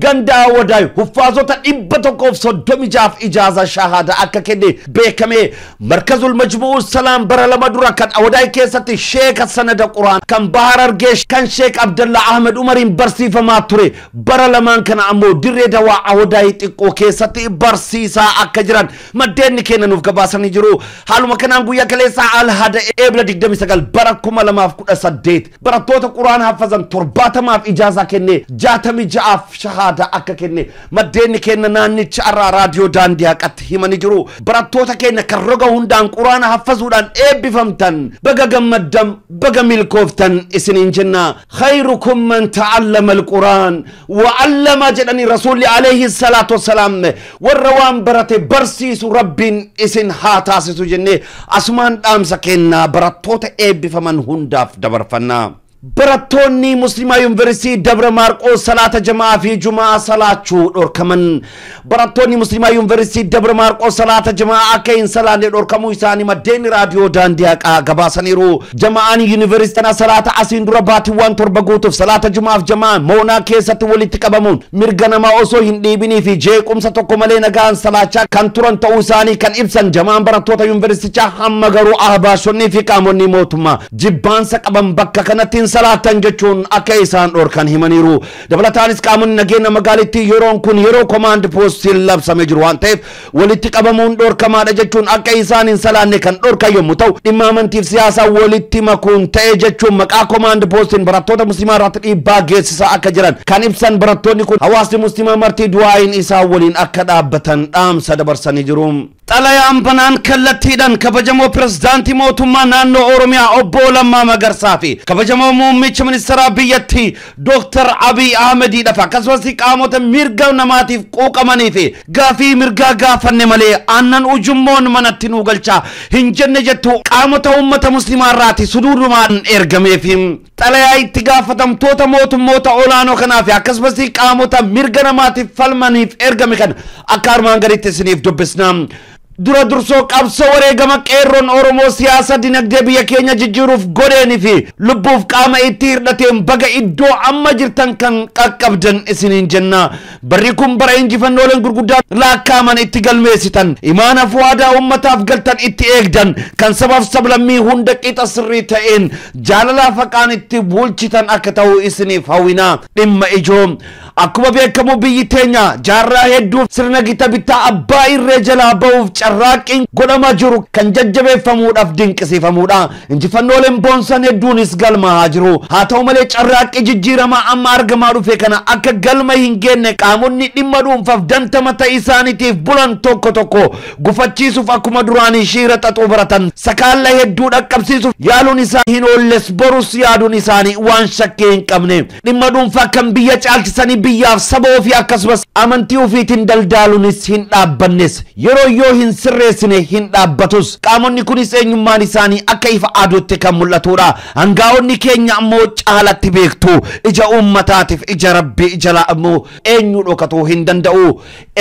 غندا وداي حفاظة إبتكوف صدومي جاف إجازة شهادة أكا كده بيكمي مركز المجموع السلام برا لما دورا كان أوداي كيستي شيخ السنة القرآن كان بحر الجيش كان شيخ عبد الله أحمد عمرين برسي فما تري برا لما كان عمو در دوا أوداي تقو كيستي برسي سا أكا جران مدين كينا نوف كباسا نجرو حالو ما كان نقول يكاليسا على هذا إبلا ديك دمي ساقل برا لما في كل سديت براتوت القرآن حفظن ترباتا ما في إجازة كني جاتمي جاف شهادة أكا كني مدين كنا ناني تشارع راديو دان دياك أتهيما نجرو براتوتا كنا كرغا هندان قرآن حفظودان إبي فمتن بغا غمدم بغا ملكوفتن إسنين جنة خيركم من تعلم القرآن وعلم جدني رسول عليه الصلاة والسلام والروان براتي برسيس رب إسن هاتاسس جنة أسمان أمسا كنا براتوتا إبي فمن هنداف دبر فنا براتوني مسلمة يونيفرسيتي دبر مارقوس صلاة جماعة في جمعة صلاة شهور كمان براتوني مسلمة يونيفرسيتي دبر مارقوس صلاة جماعة كين صلاة لوركمو يساني مدين راديو داندياك غباسانيرو جماعة يونيفرسيتي صلاة عسين درباتي وان تربغوتف صلاة جماعة في جماعة مونا كيسة ولي تكبمون مرغانا ما اوسو هنديبيني في جيكم ستوكو ملينا غان صلاة كان تورن توساني كان إبسان جماعة براتوتا يونيفرسيتي هم غرو أهباشوني في كاموني موتما جبان سكبم بكا كانتين صلاة جتون أكيسان أوركان همانيرو دبلتانيس كامون نجينا مقالتي يرون كون يرو كوماند بوست لب سمجروان تيف ولتك أبامون دور كمان جتون أكيسان إن صلاة نكان أوركا يومتو إمامن تيف سياسة ولتي مكون تيجتون مكا كوماند بوست براتوتا مسلمة راتي باجيس سا أكجران كان إبسان براتوني كون حواس مسلمة مرتي دواين إسا ولين أكد أبتن أم سدبر سنجروم طلع أمبنان كلتيدان كبجمو برزدانتي موتما نانو أوروميا أبو لما مغرسافي كبجمو موميش من السرابيتي دكتور أبي أحمدي دفع كسوسي قاموت مرغا نماتيف قوق منيفي غافي مرغا غافن ملي أنن أجمون منتنو غلچا هنجن جتو قاموت أمة مسلمان راتي صدور مان إرغمي فيم طلع اتغافتم توتا موتا أولانو خنافي كسوسي قاموت مرغا نماتيف فالمنيف إرغمي خن أكار مانغريت سنيف دبسنام dura durso qabso wareegama qeerroon oromoo siyaasa dinagdee biyya keenya jijjiiruuf godheeni fi lubbuuf qaama itti hirdhateen baga iddoo amma jirtan kan qaqqabdan isiniin jenna barri kun bara injifannooleen gurguddaa laakkaaman itti galmeessitan imaana fu'aadaa ummataaf galtan itti eegdan kan sabaaf sablammii hunda qixa sirrii ta'een jaalalaa faqaan itti bulchitan akka ta'u isiniif hawwinaa dhimma ijoo akkuma beekamu biyyi teenya jaarraa hedduu sirna gita bittaa abbaa irree jalaa ba'uuf carraaqqiin godhamaa jiru kan jajjabeeffamuudhaaf dinqisiifamuudha injifannooleen boonsan hedduunis galmaa jiru haa ta'u malee carraaqqii jijjiiramaa amma argamaa dhufe kana akka galma hin geenne qaamonni dhimma dhuunfaaf dantama ta'e isaaniitiif bulan tokko gufachiisuuf akkuma duraanii shiira xaxuu baratan sakaalla hedduu dhaqqabsiisuuf yaaluun isaa hin oolles borus yaaduun isaanii waan shakkii hin qabne dhimma dhuunfaa kan biyya caalchisanii biyyaaf saba ofii akkasumas amantii ofiitiin daldaaluunis hin dhaabbannes yeroo yoo hin sirreessine hin dhaabbatus qaamonni kunis eenyummaan isaanii akka ifa aduutti kan mul'atudha hangaa'onni keenya ammoo caalatti beektu ija uummataatiif ija rabbii ijala ammoo eenyu dhokatuu hin danda'u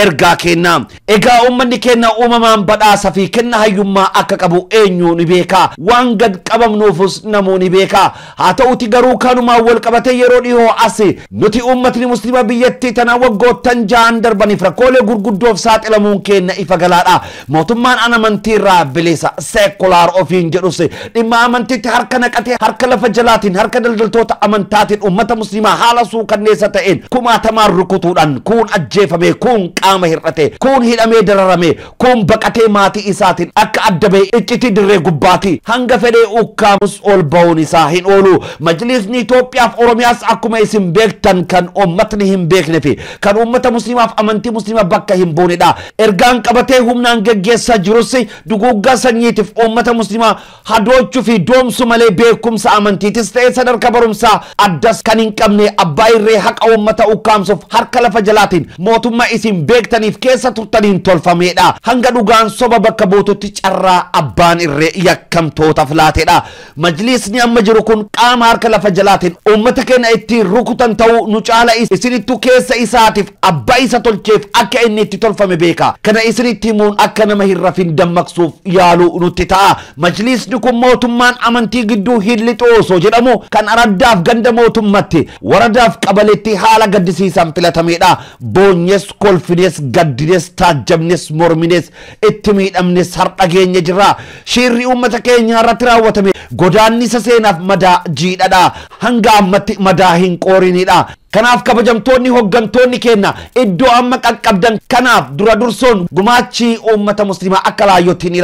ergaa kenna egaa uummanni keenya uumamaan badhaasa fi kenna hayyummaa akka qabu eenyu ni beeka waan gad qabamnuufus namuu ni beeka haa ta'uti garuu kanumaan wal qabatee yeroo dhiyoo asi nuti uummatni muslima biyyattii tana waggoottan ja'an darbaniif rakkoolee gurguddoof saaxilamuun keenya ifa galaadha mootummaan amantii irraa bilisa seekulaar ofiin jedhus dhimma amantiitti harka naqatee harka lafa jalaatiin harka daldaltoota amantaatiin ummata muslimaa haala suukanneessa ta'een kumaatamaan rukutuudhaan kuun ajjeefame kuun qaama hir'ate kuun hidhamee dararame kuun baqatee maatii isaatiin akka adda ba'e iccitii dirree gubbaati hanga fedhee ukkaamus ol ba'uun isaa hin oolu majlisni Itoophiyaaf Oromiyaas akkuma isin beektan kan ummatni hin beekne fi kan ummata muslimaaf amantii muslima bakka hin buunedha ergaan qabatee humnaan geggeessaa jirus duguuggaa sanyiitiif ummata muslimaa hadoochuu fi doomsu malee beekumsa amantiitis ta'ee sadarkaa barumsaa addas kan hin qabne abbaa irree haqa ummata ukkaamsuuf harka lafa jalaatiin mootummaa isin beektaniif keessa turtaniin tolfamedha hanga dhugaan soba bakka buututti carraa abbaan irree yakkamtootaaf laatedha majlisni amma jiru kun qaama harka lafa jalaatiin ummata keenya itti rukutan ta'uu nu caala isinittu keessa isaatiif abbaa isa tolcheef akka inni itti tolfame beeka kana isinitti himuun akka nama hin rafin dammaqsuuf yaaluu nutti ta'a majlisni kun mootummaan amantii gidduu hin lixu osoo jedhamu kan araddaaf ganda mootummatti waradaaf qabaleetti haala gaddisiisan filatamedha boonyes kolfines gaddines taajjabnes mormines itti miidhamnes har'a geenya jirra shiirri uummata keenya irratti raawwatame godaannisa seenaaf madaa jiidhadha hanga ammatti madaa hin qoorinidha kanaaf kabajamtoonni hoggantoonni keenya iddoo amma qaqqabdan kanaaf dura dursoon gumaachi uummata muslimaa akka laayyootiin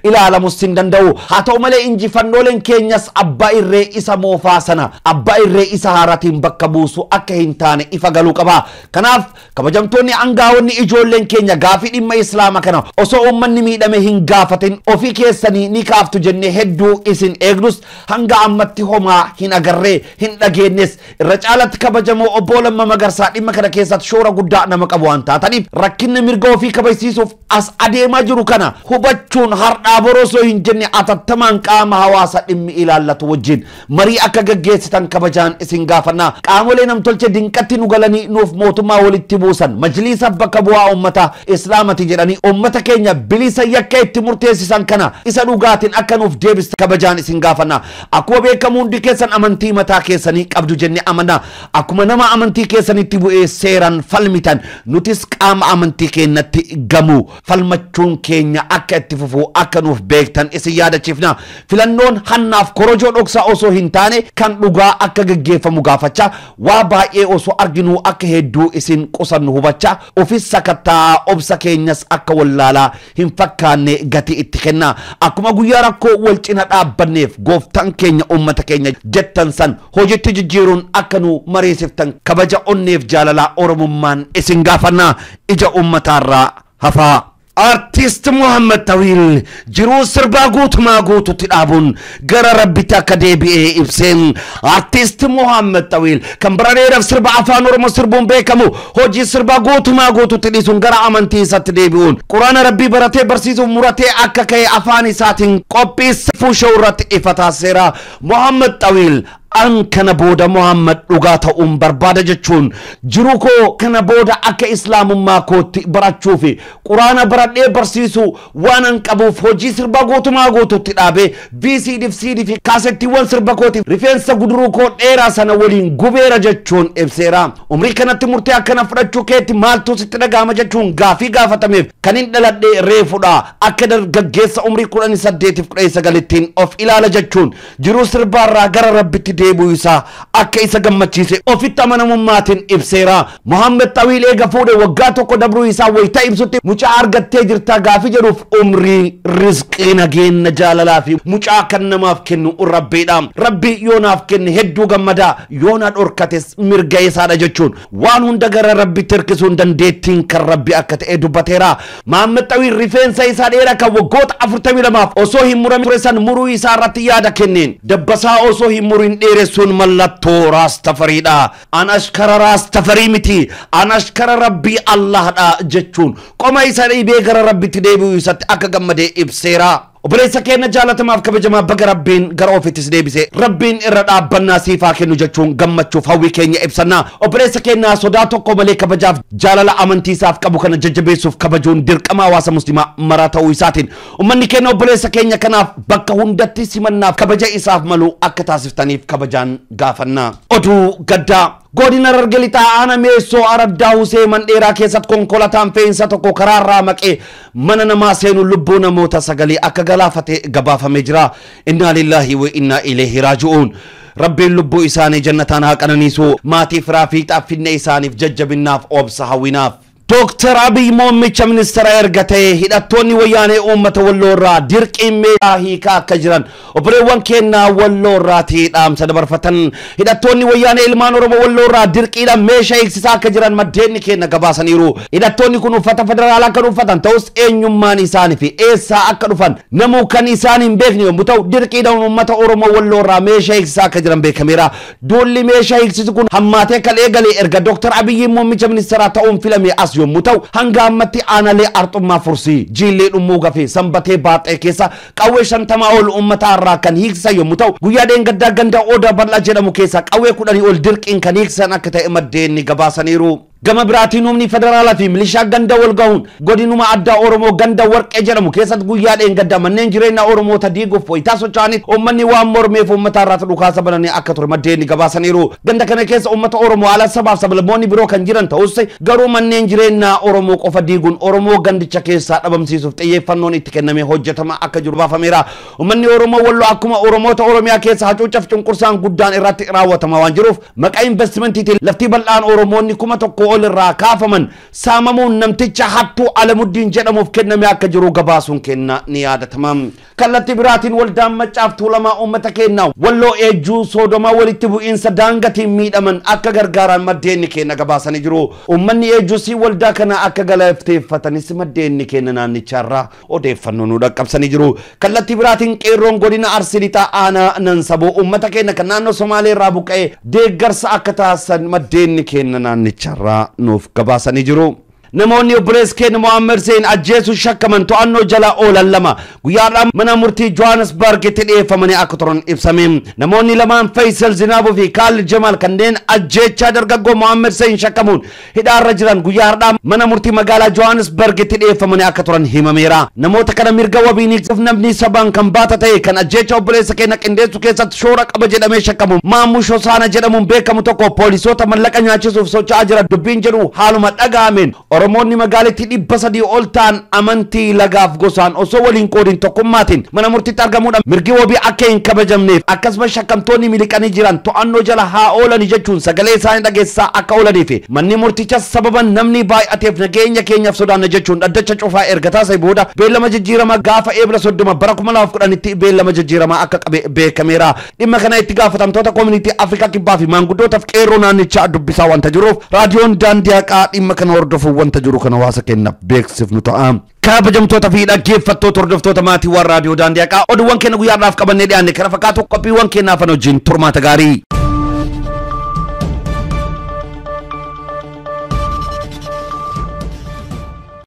ilaalamus hin danda'u haa ta'u malee injifannooleen keenyas abbaa irree isa moofaa sana abbaa irree isa haaratiin bakka buusu akka hin taane ifa galuu qaba kanaaf kabajamtoonni aangaa'onni ijoolleen keenya gaafii dhimma islaama kana osoo uummanni miidhame hin gaafatin ofii keessanii ni kaaftu jennee hedduu isin eegnus hanga ammatti homaa hin agarree hin dhageennes irra caalatti kabaja kabajamo obbo Lammaa Magarsaa dhimma kana keessatti shoora guddaa nama qabu waan taataniif rakkinni mirga ofii kabajsiisuuf as adeemaa jiru kana hubachuun hardhaa borosoo hin jenne atattamaan qaama hawaasa dhimmi ilaallatu wajjin marii akka gaggeessitan kabajaan isin gaafanna. Qaamolee namtolche dinqatti nu galanii nuuf mootummaa walitti buusan majliisa bakka bu'aa ummata islaamati jedhanii ummata keenya bilisa yakka itti murteessisan kana isa dhugaatiin akka nuuf deebista kabajaan isin gaafanna. Akkuma beekamu hundi keessan amantii mataa keessanii qabdu jenne amanna. Akkuma nama amantii keessanitti bu'ee seeraan falmitan nutis qaama amantii keenyatti gamu falmachuun keenya akka itti fufu akka nuuf beektan isin yaadachiifna. Filannoon hannaaf korojoo dhoksaa osoo hin taane kan dhugaa akka gaggeeffamu gaafachaa waa baay'ee osoo arginu akka hedduu isin qusannu hubachaa ofis sakattaa obsa keenyas akka wallaalaa hin fakkaanne gati itti kenna. Akkuma guyyaa rakkoo wal cina dhaabbanneef gooftaan keenya ummata keenya jettan san hojiitti jijjiiruun akka nu mariisiftan kabaja onneef jaalalaa oromummaan isin gaafanna. Ija ummataarraa hafaa. Artist Muhammad Tawil jiruu sirbaa guutumaa guututti dhaabuun gara rabbitti akka deebi'ee ibseen. Artist Muhammad Tawil kan bara dheeraaf sirba afaan oromoo sirbuun beekamu hojii sirbaa guutumaa guututti dhiisuun gara amantii isaatti deebi'uun quraana rabbii baratee barsiisuuf muratee akka ka'e afaan isaatiin qophii fuushoo irratti ifa taasiseera. Muhammad Tawil an kana booda Muhammad dhugaa ta'uun barbaada jechuun jiruu koo kana booda akka islaamummaa kootti barachuufi quraana baradhee barsiisu waan an qabuuf hojii sirba guutumaa guututti dhaabee VCD fi kaasettiiwwan sirba kootiif rifeensa guduruu koo dheeraa sana waliin gubeera jechuun ibseera. Umrii kanatti murtee akkana fudhachuu keetti maaltu sitti dhagahama jechuun gaafii gaafatameef kan hin dhaladhee reefudha akka dargaggeessa umrii 18-19 of ilaala jechuun jiruu sirbaarraa gara rabbitti deebi'uu isaa akka isa gammachiise ofitti amanamummaatiin ibseera. Muhammad Tawil eega fuudhee waggaa tokko dabruu isaa wayita ibsutti mucaa argattee jirtaa gaafii jedhuuf umrii rizqii nageenya jaalalaa fi mucaa kan namaaf kennu rabbiidha. Rabbi yoonaaf kenne hedduu gammadaa yoona dhorkates mirga isaadha jechuun waan hunda gara rabbitti hirkisuun dandeettiin kan rabbi akka ta'e dubbateera. Muhammad Tawil rifeensa isaa dheeraa kan waggoota 42 osoo hin muramin ture san muruu isaa irratti yaada kenneen dabbasaa osoo hin murin dheeressuun mallattoo raastafariidha. An ashkara raastafarii miti an ashkara rabbii Allahadha jechuun qoma isa dhiibee gara rabbitti deebi'uu isaatti akka gammadee ibseera. Obboleessa keenya jaalatamaaf kabajamaa baga rabbiin gara ofittis deebise rabbiin irra dhaabbannaa siifaa kennu jechuun gammachuuf hawwii keenya ibsanna. Obboleessa keenya sodaa tokko malee kabajaaf jaalala amantii isaaf qabu kana jajjabeessuuf kabajuun dirqama hawaasa muslimaa maraa ta'uu isaatiin ummanni keenya obboleessa keenya kanaaf bakka hundatti simannaaf kabaja isaaf malu akka taasiftaniif kabajaan gaafanna. Oduu gaddaa godina Harargee lixaa ana meessoo araddaa Husee Mandheeraa keessatti konkolaataan fe'insa tokko karaarraa maqee mana namaa seenu lubbuu namoota 9 akka galaafate gabaafamee jira. Inna lillahi wa inna ilayhi raaji'uun. Rabbiin lubbuu isaanii jannataan haa qananiisu maatii firaa fi xaaffinne isaaniif jajjabinnaaf obsa hawwinaaf. Dr. Abiy Muummicha Ministeera ergatee hidhattoonni wayyaanee uummata Walloo irraa dirqiin meeshaa hiikaa akka jiran obboleewwan keenyaa Walloo irraati dhaamsa dabarfatan. Hidhattoonni wayyaanee ilmaan Oromoo Walloo irraa dirqiidhaan meeshaa eegsisaa akka jiran maddeenni keenya gabaasaniiru. Hidhattoonni kun uffata federaalaa kan uffatan ta'us eenyummaan isaanii fi eessaa akka dhufan namuu kan isaan hin beekne yommuu ta'u dirqiidhaan uummata Oromoo Walloo irraa meeshaa eegsisaa akka jiran beekameera. Duulli meeshaa eegsisu kun hammaatee kan eegale erga Dr. Abiy Muummicha Ministeeraa ta'uun filame as yommuu ta'u hanga ammatti aanalee arxummaa fursii jiillee dhummuu gafee sanbatee baaxee keessa qawwee 50 ol ummata irraa kan hiiksan yommuu ta'u guyyaa dheengaddaa ganda Odaa Bal'aa jedhamu keessa qawwee 10 ol dirqiin kan hiiksan akka ta'e maddeenni gabaasaniiru. Gama biraatiin humni federaalaa fi milishaa ganda wal gahuun godinuma addaa Oromoo ganda Warqee jedhamu keessatti guyyaa dheengaddaa manneen jireenya Oromoota diiguuf wayitaa socho'anitti uummanni waan mormeef uummata irratti dhukaasa bananii akka ture maddeenni gabaasaniiru. Ganda kana keessa uummata Oromoo ala sabaaf sablammoonni biroo kan jiran ta'us garuu manneen jireenya Oromoo qofa diiguun Oromoo gandicha keessaa dhabamsiisuuf xiyyeeffannoon itti kennamee hojjetama akka jiru baafameera. Uummanni Oromoo Walloo akkuma Oromoota Oromiyaa keessa hacuucaaf cunqursaan guddaan irratti raawwatama waan jiruuf maqaa investimentiitiin laftii bal'aan Oromoonni 1,000 ol irraa kaafaman saamamuun namticha hattuu Alamuddin jedhamuuf kenname akka jiru gabaasuun kenna ni yaadatama. Kallattii biraatiin waldaan Maccaaf Tuulamaa uummata keenyaa Walloo Eejjuu Soodomaa walitti bu'iinsa daangaatiin miidhaman akka gargaaran maddeen kenna gabaasanii jiru. Uummanni Eejjuusii waldaa kana akka galateeffatanis maddeen kenna naannicharraa odeeffannoo nu dhaqqabsanii jiru. Kallattii biraatiin qeerroon godina Arsii Lixaa aanaa Nansaboo uummata keenya kan naannoo Somaalee irraa buqqa'ee deeggarsa akka taasisan maddeen kenna naannicharraa nuuf gabaasanii jiru. Namoonni obboleessa keenya Muhammad Seen ajjeesuu shakkaman to'annoo jala oolan lama guyyaadhaan mana murtii Johannesburgitti dhiyeeffamanii akka turan ibsame. Namoonni lamaan Faisal Zinaabuu fi Khalid Jamal kanneen ajjeechaa dargaggoo Muhammad Seen shakkamuun hidhaarra jiran guyyaadhaan mana murtii magaalaa Johannesburgitti dhiyeeffamanii akka turan himameera. Namoota kana mirga wabiiniif namni sabaan kan baata ta'e kan ajjeecha obboleessa keenya qindeessuu keessatti shoora qaba jedhamee shakkamuun Maamush Hosaana jedhamuun beekamu tokko poolisoota mallaqa nyaachisuuf socho'aa jira dubbiin jedhu haaluma dhaga'ameen Oromoonni magaalitti 300 ol ta'an amantii lagaaf gosaan osoo waliin qoodin tokkummaatiin mana murtiitti argamuudhaan mirgi wabii akka hin kabajamneef akkasumas shakkamtoonni miliqanii jiran to'annoo jala haa oolan jechuun sagalee isaanii dhageessaa akka oolaniif manni murticha sababan namni baay'ateef nageenya keenyaaf sodaanna jechuun dhaddacha cufaa erga taasise booda beellama jijjiirama gaafa Eebila 30 bara 2010tti beellama jijjiirama akka qabe beekameera. Dhimma kana itti gaafatamtoota koomunitii Afrikaa Kibbaa fi maanguddootaaf qeerroo naannichaa dubbisaa wanta jiruuf raadiyoon Daandii Haqaa dhimma kana hordofuu wanta jiru kana hawaasa keenyaaf beeksifnu ta'a. Kabajamtoota fi dhaggeeffattoota hordoftoota maatii waan raadiyoo Daandii Haqaa oduuwwan keenya guyyaadhaaf qabannee dhiyaanne kana fakkaatu qophiiwwan keenyaaf wajjin turmaata gaarii.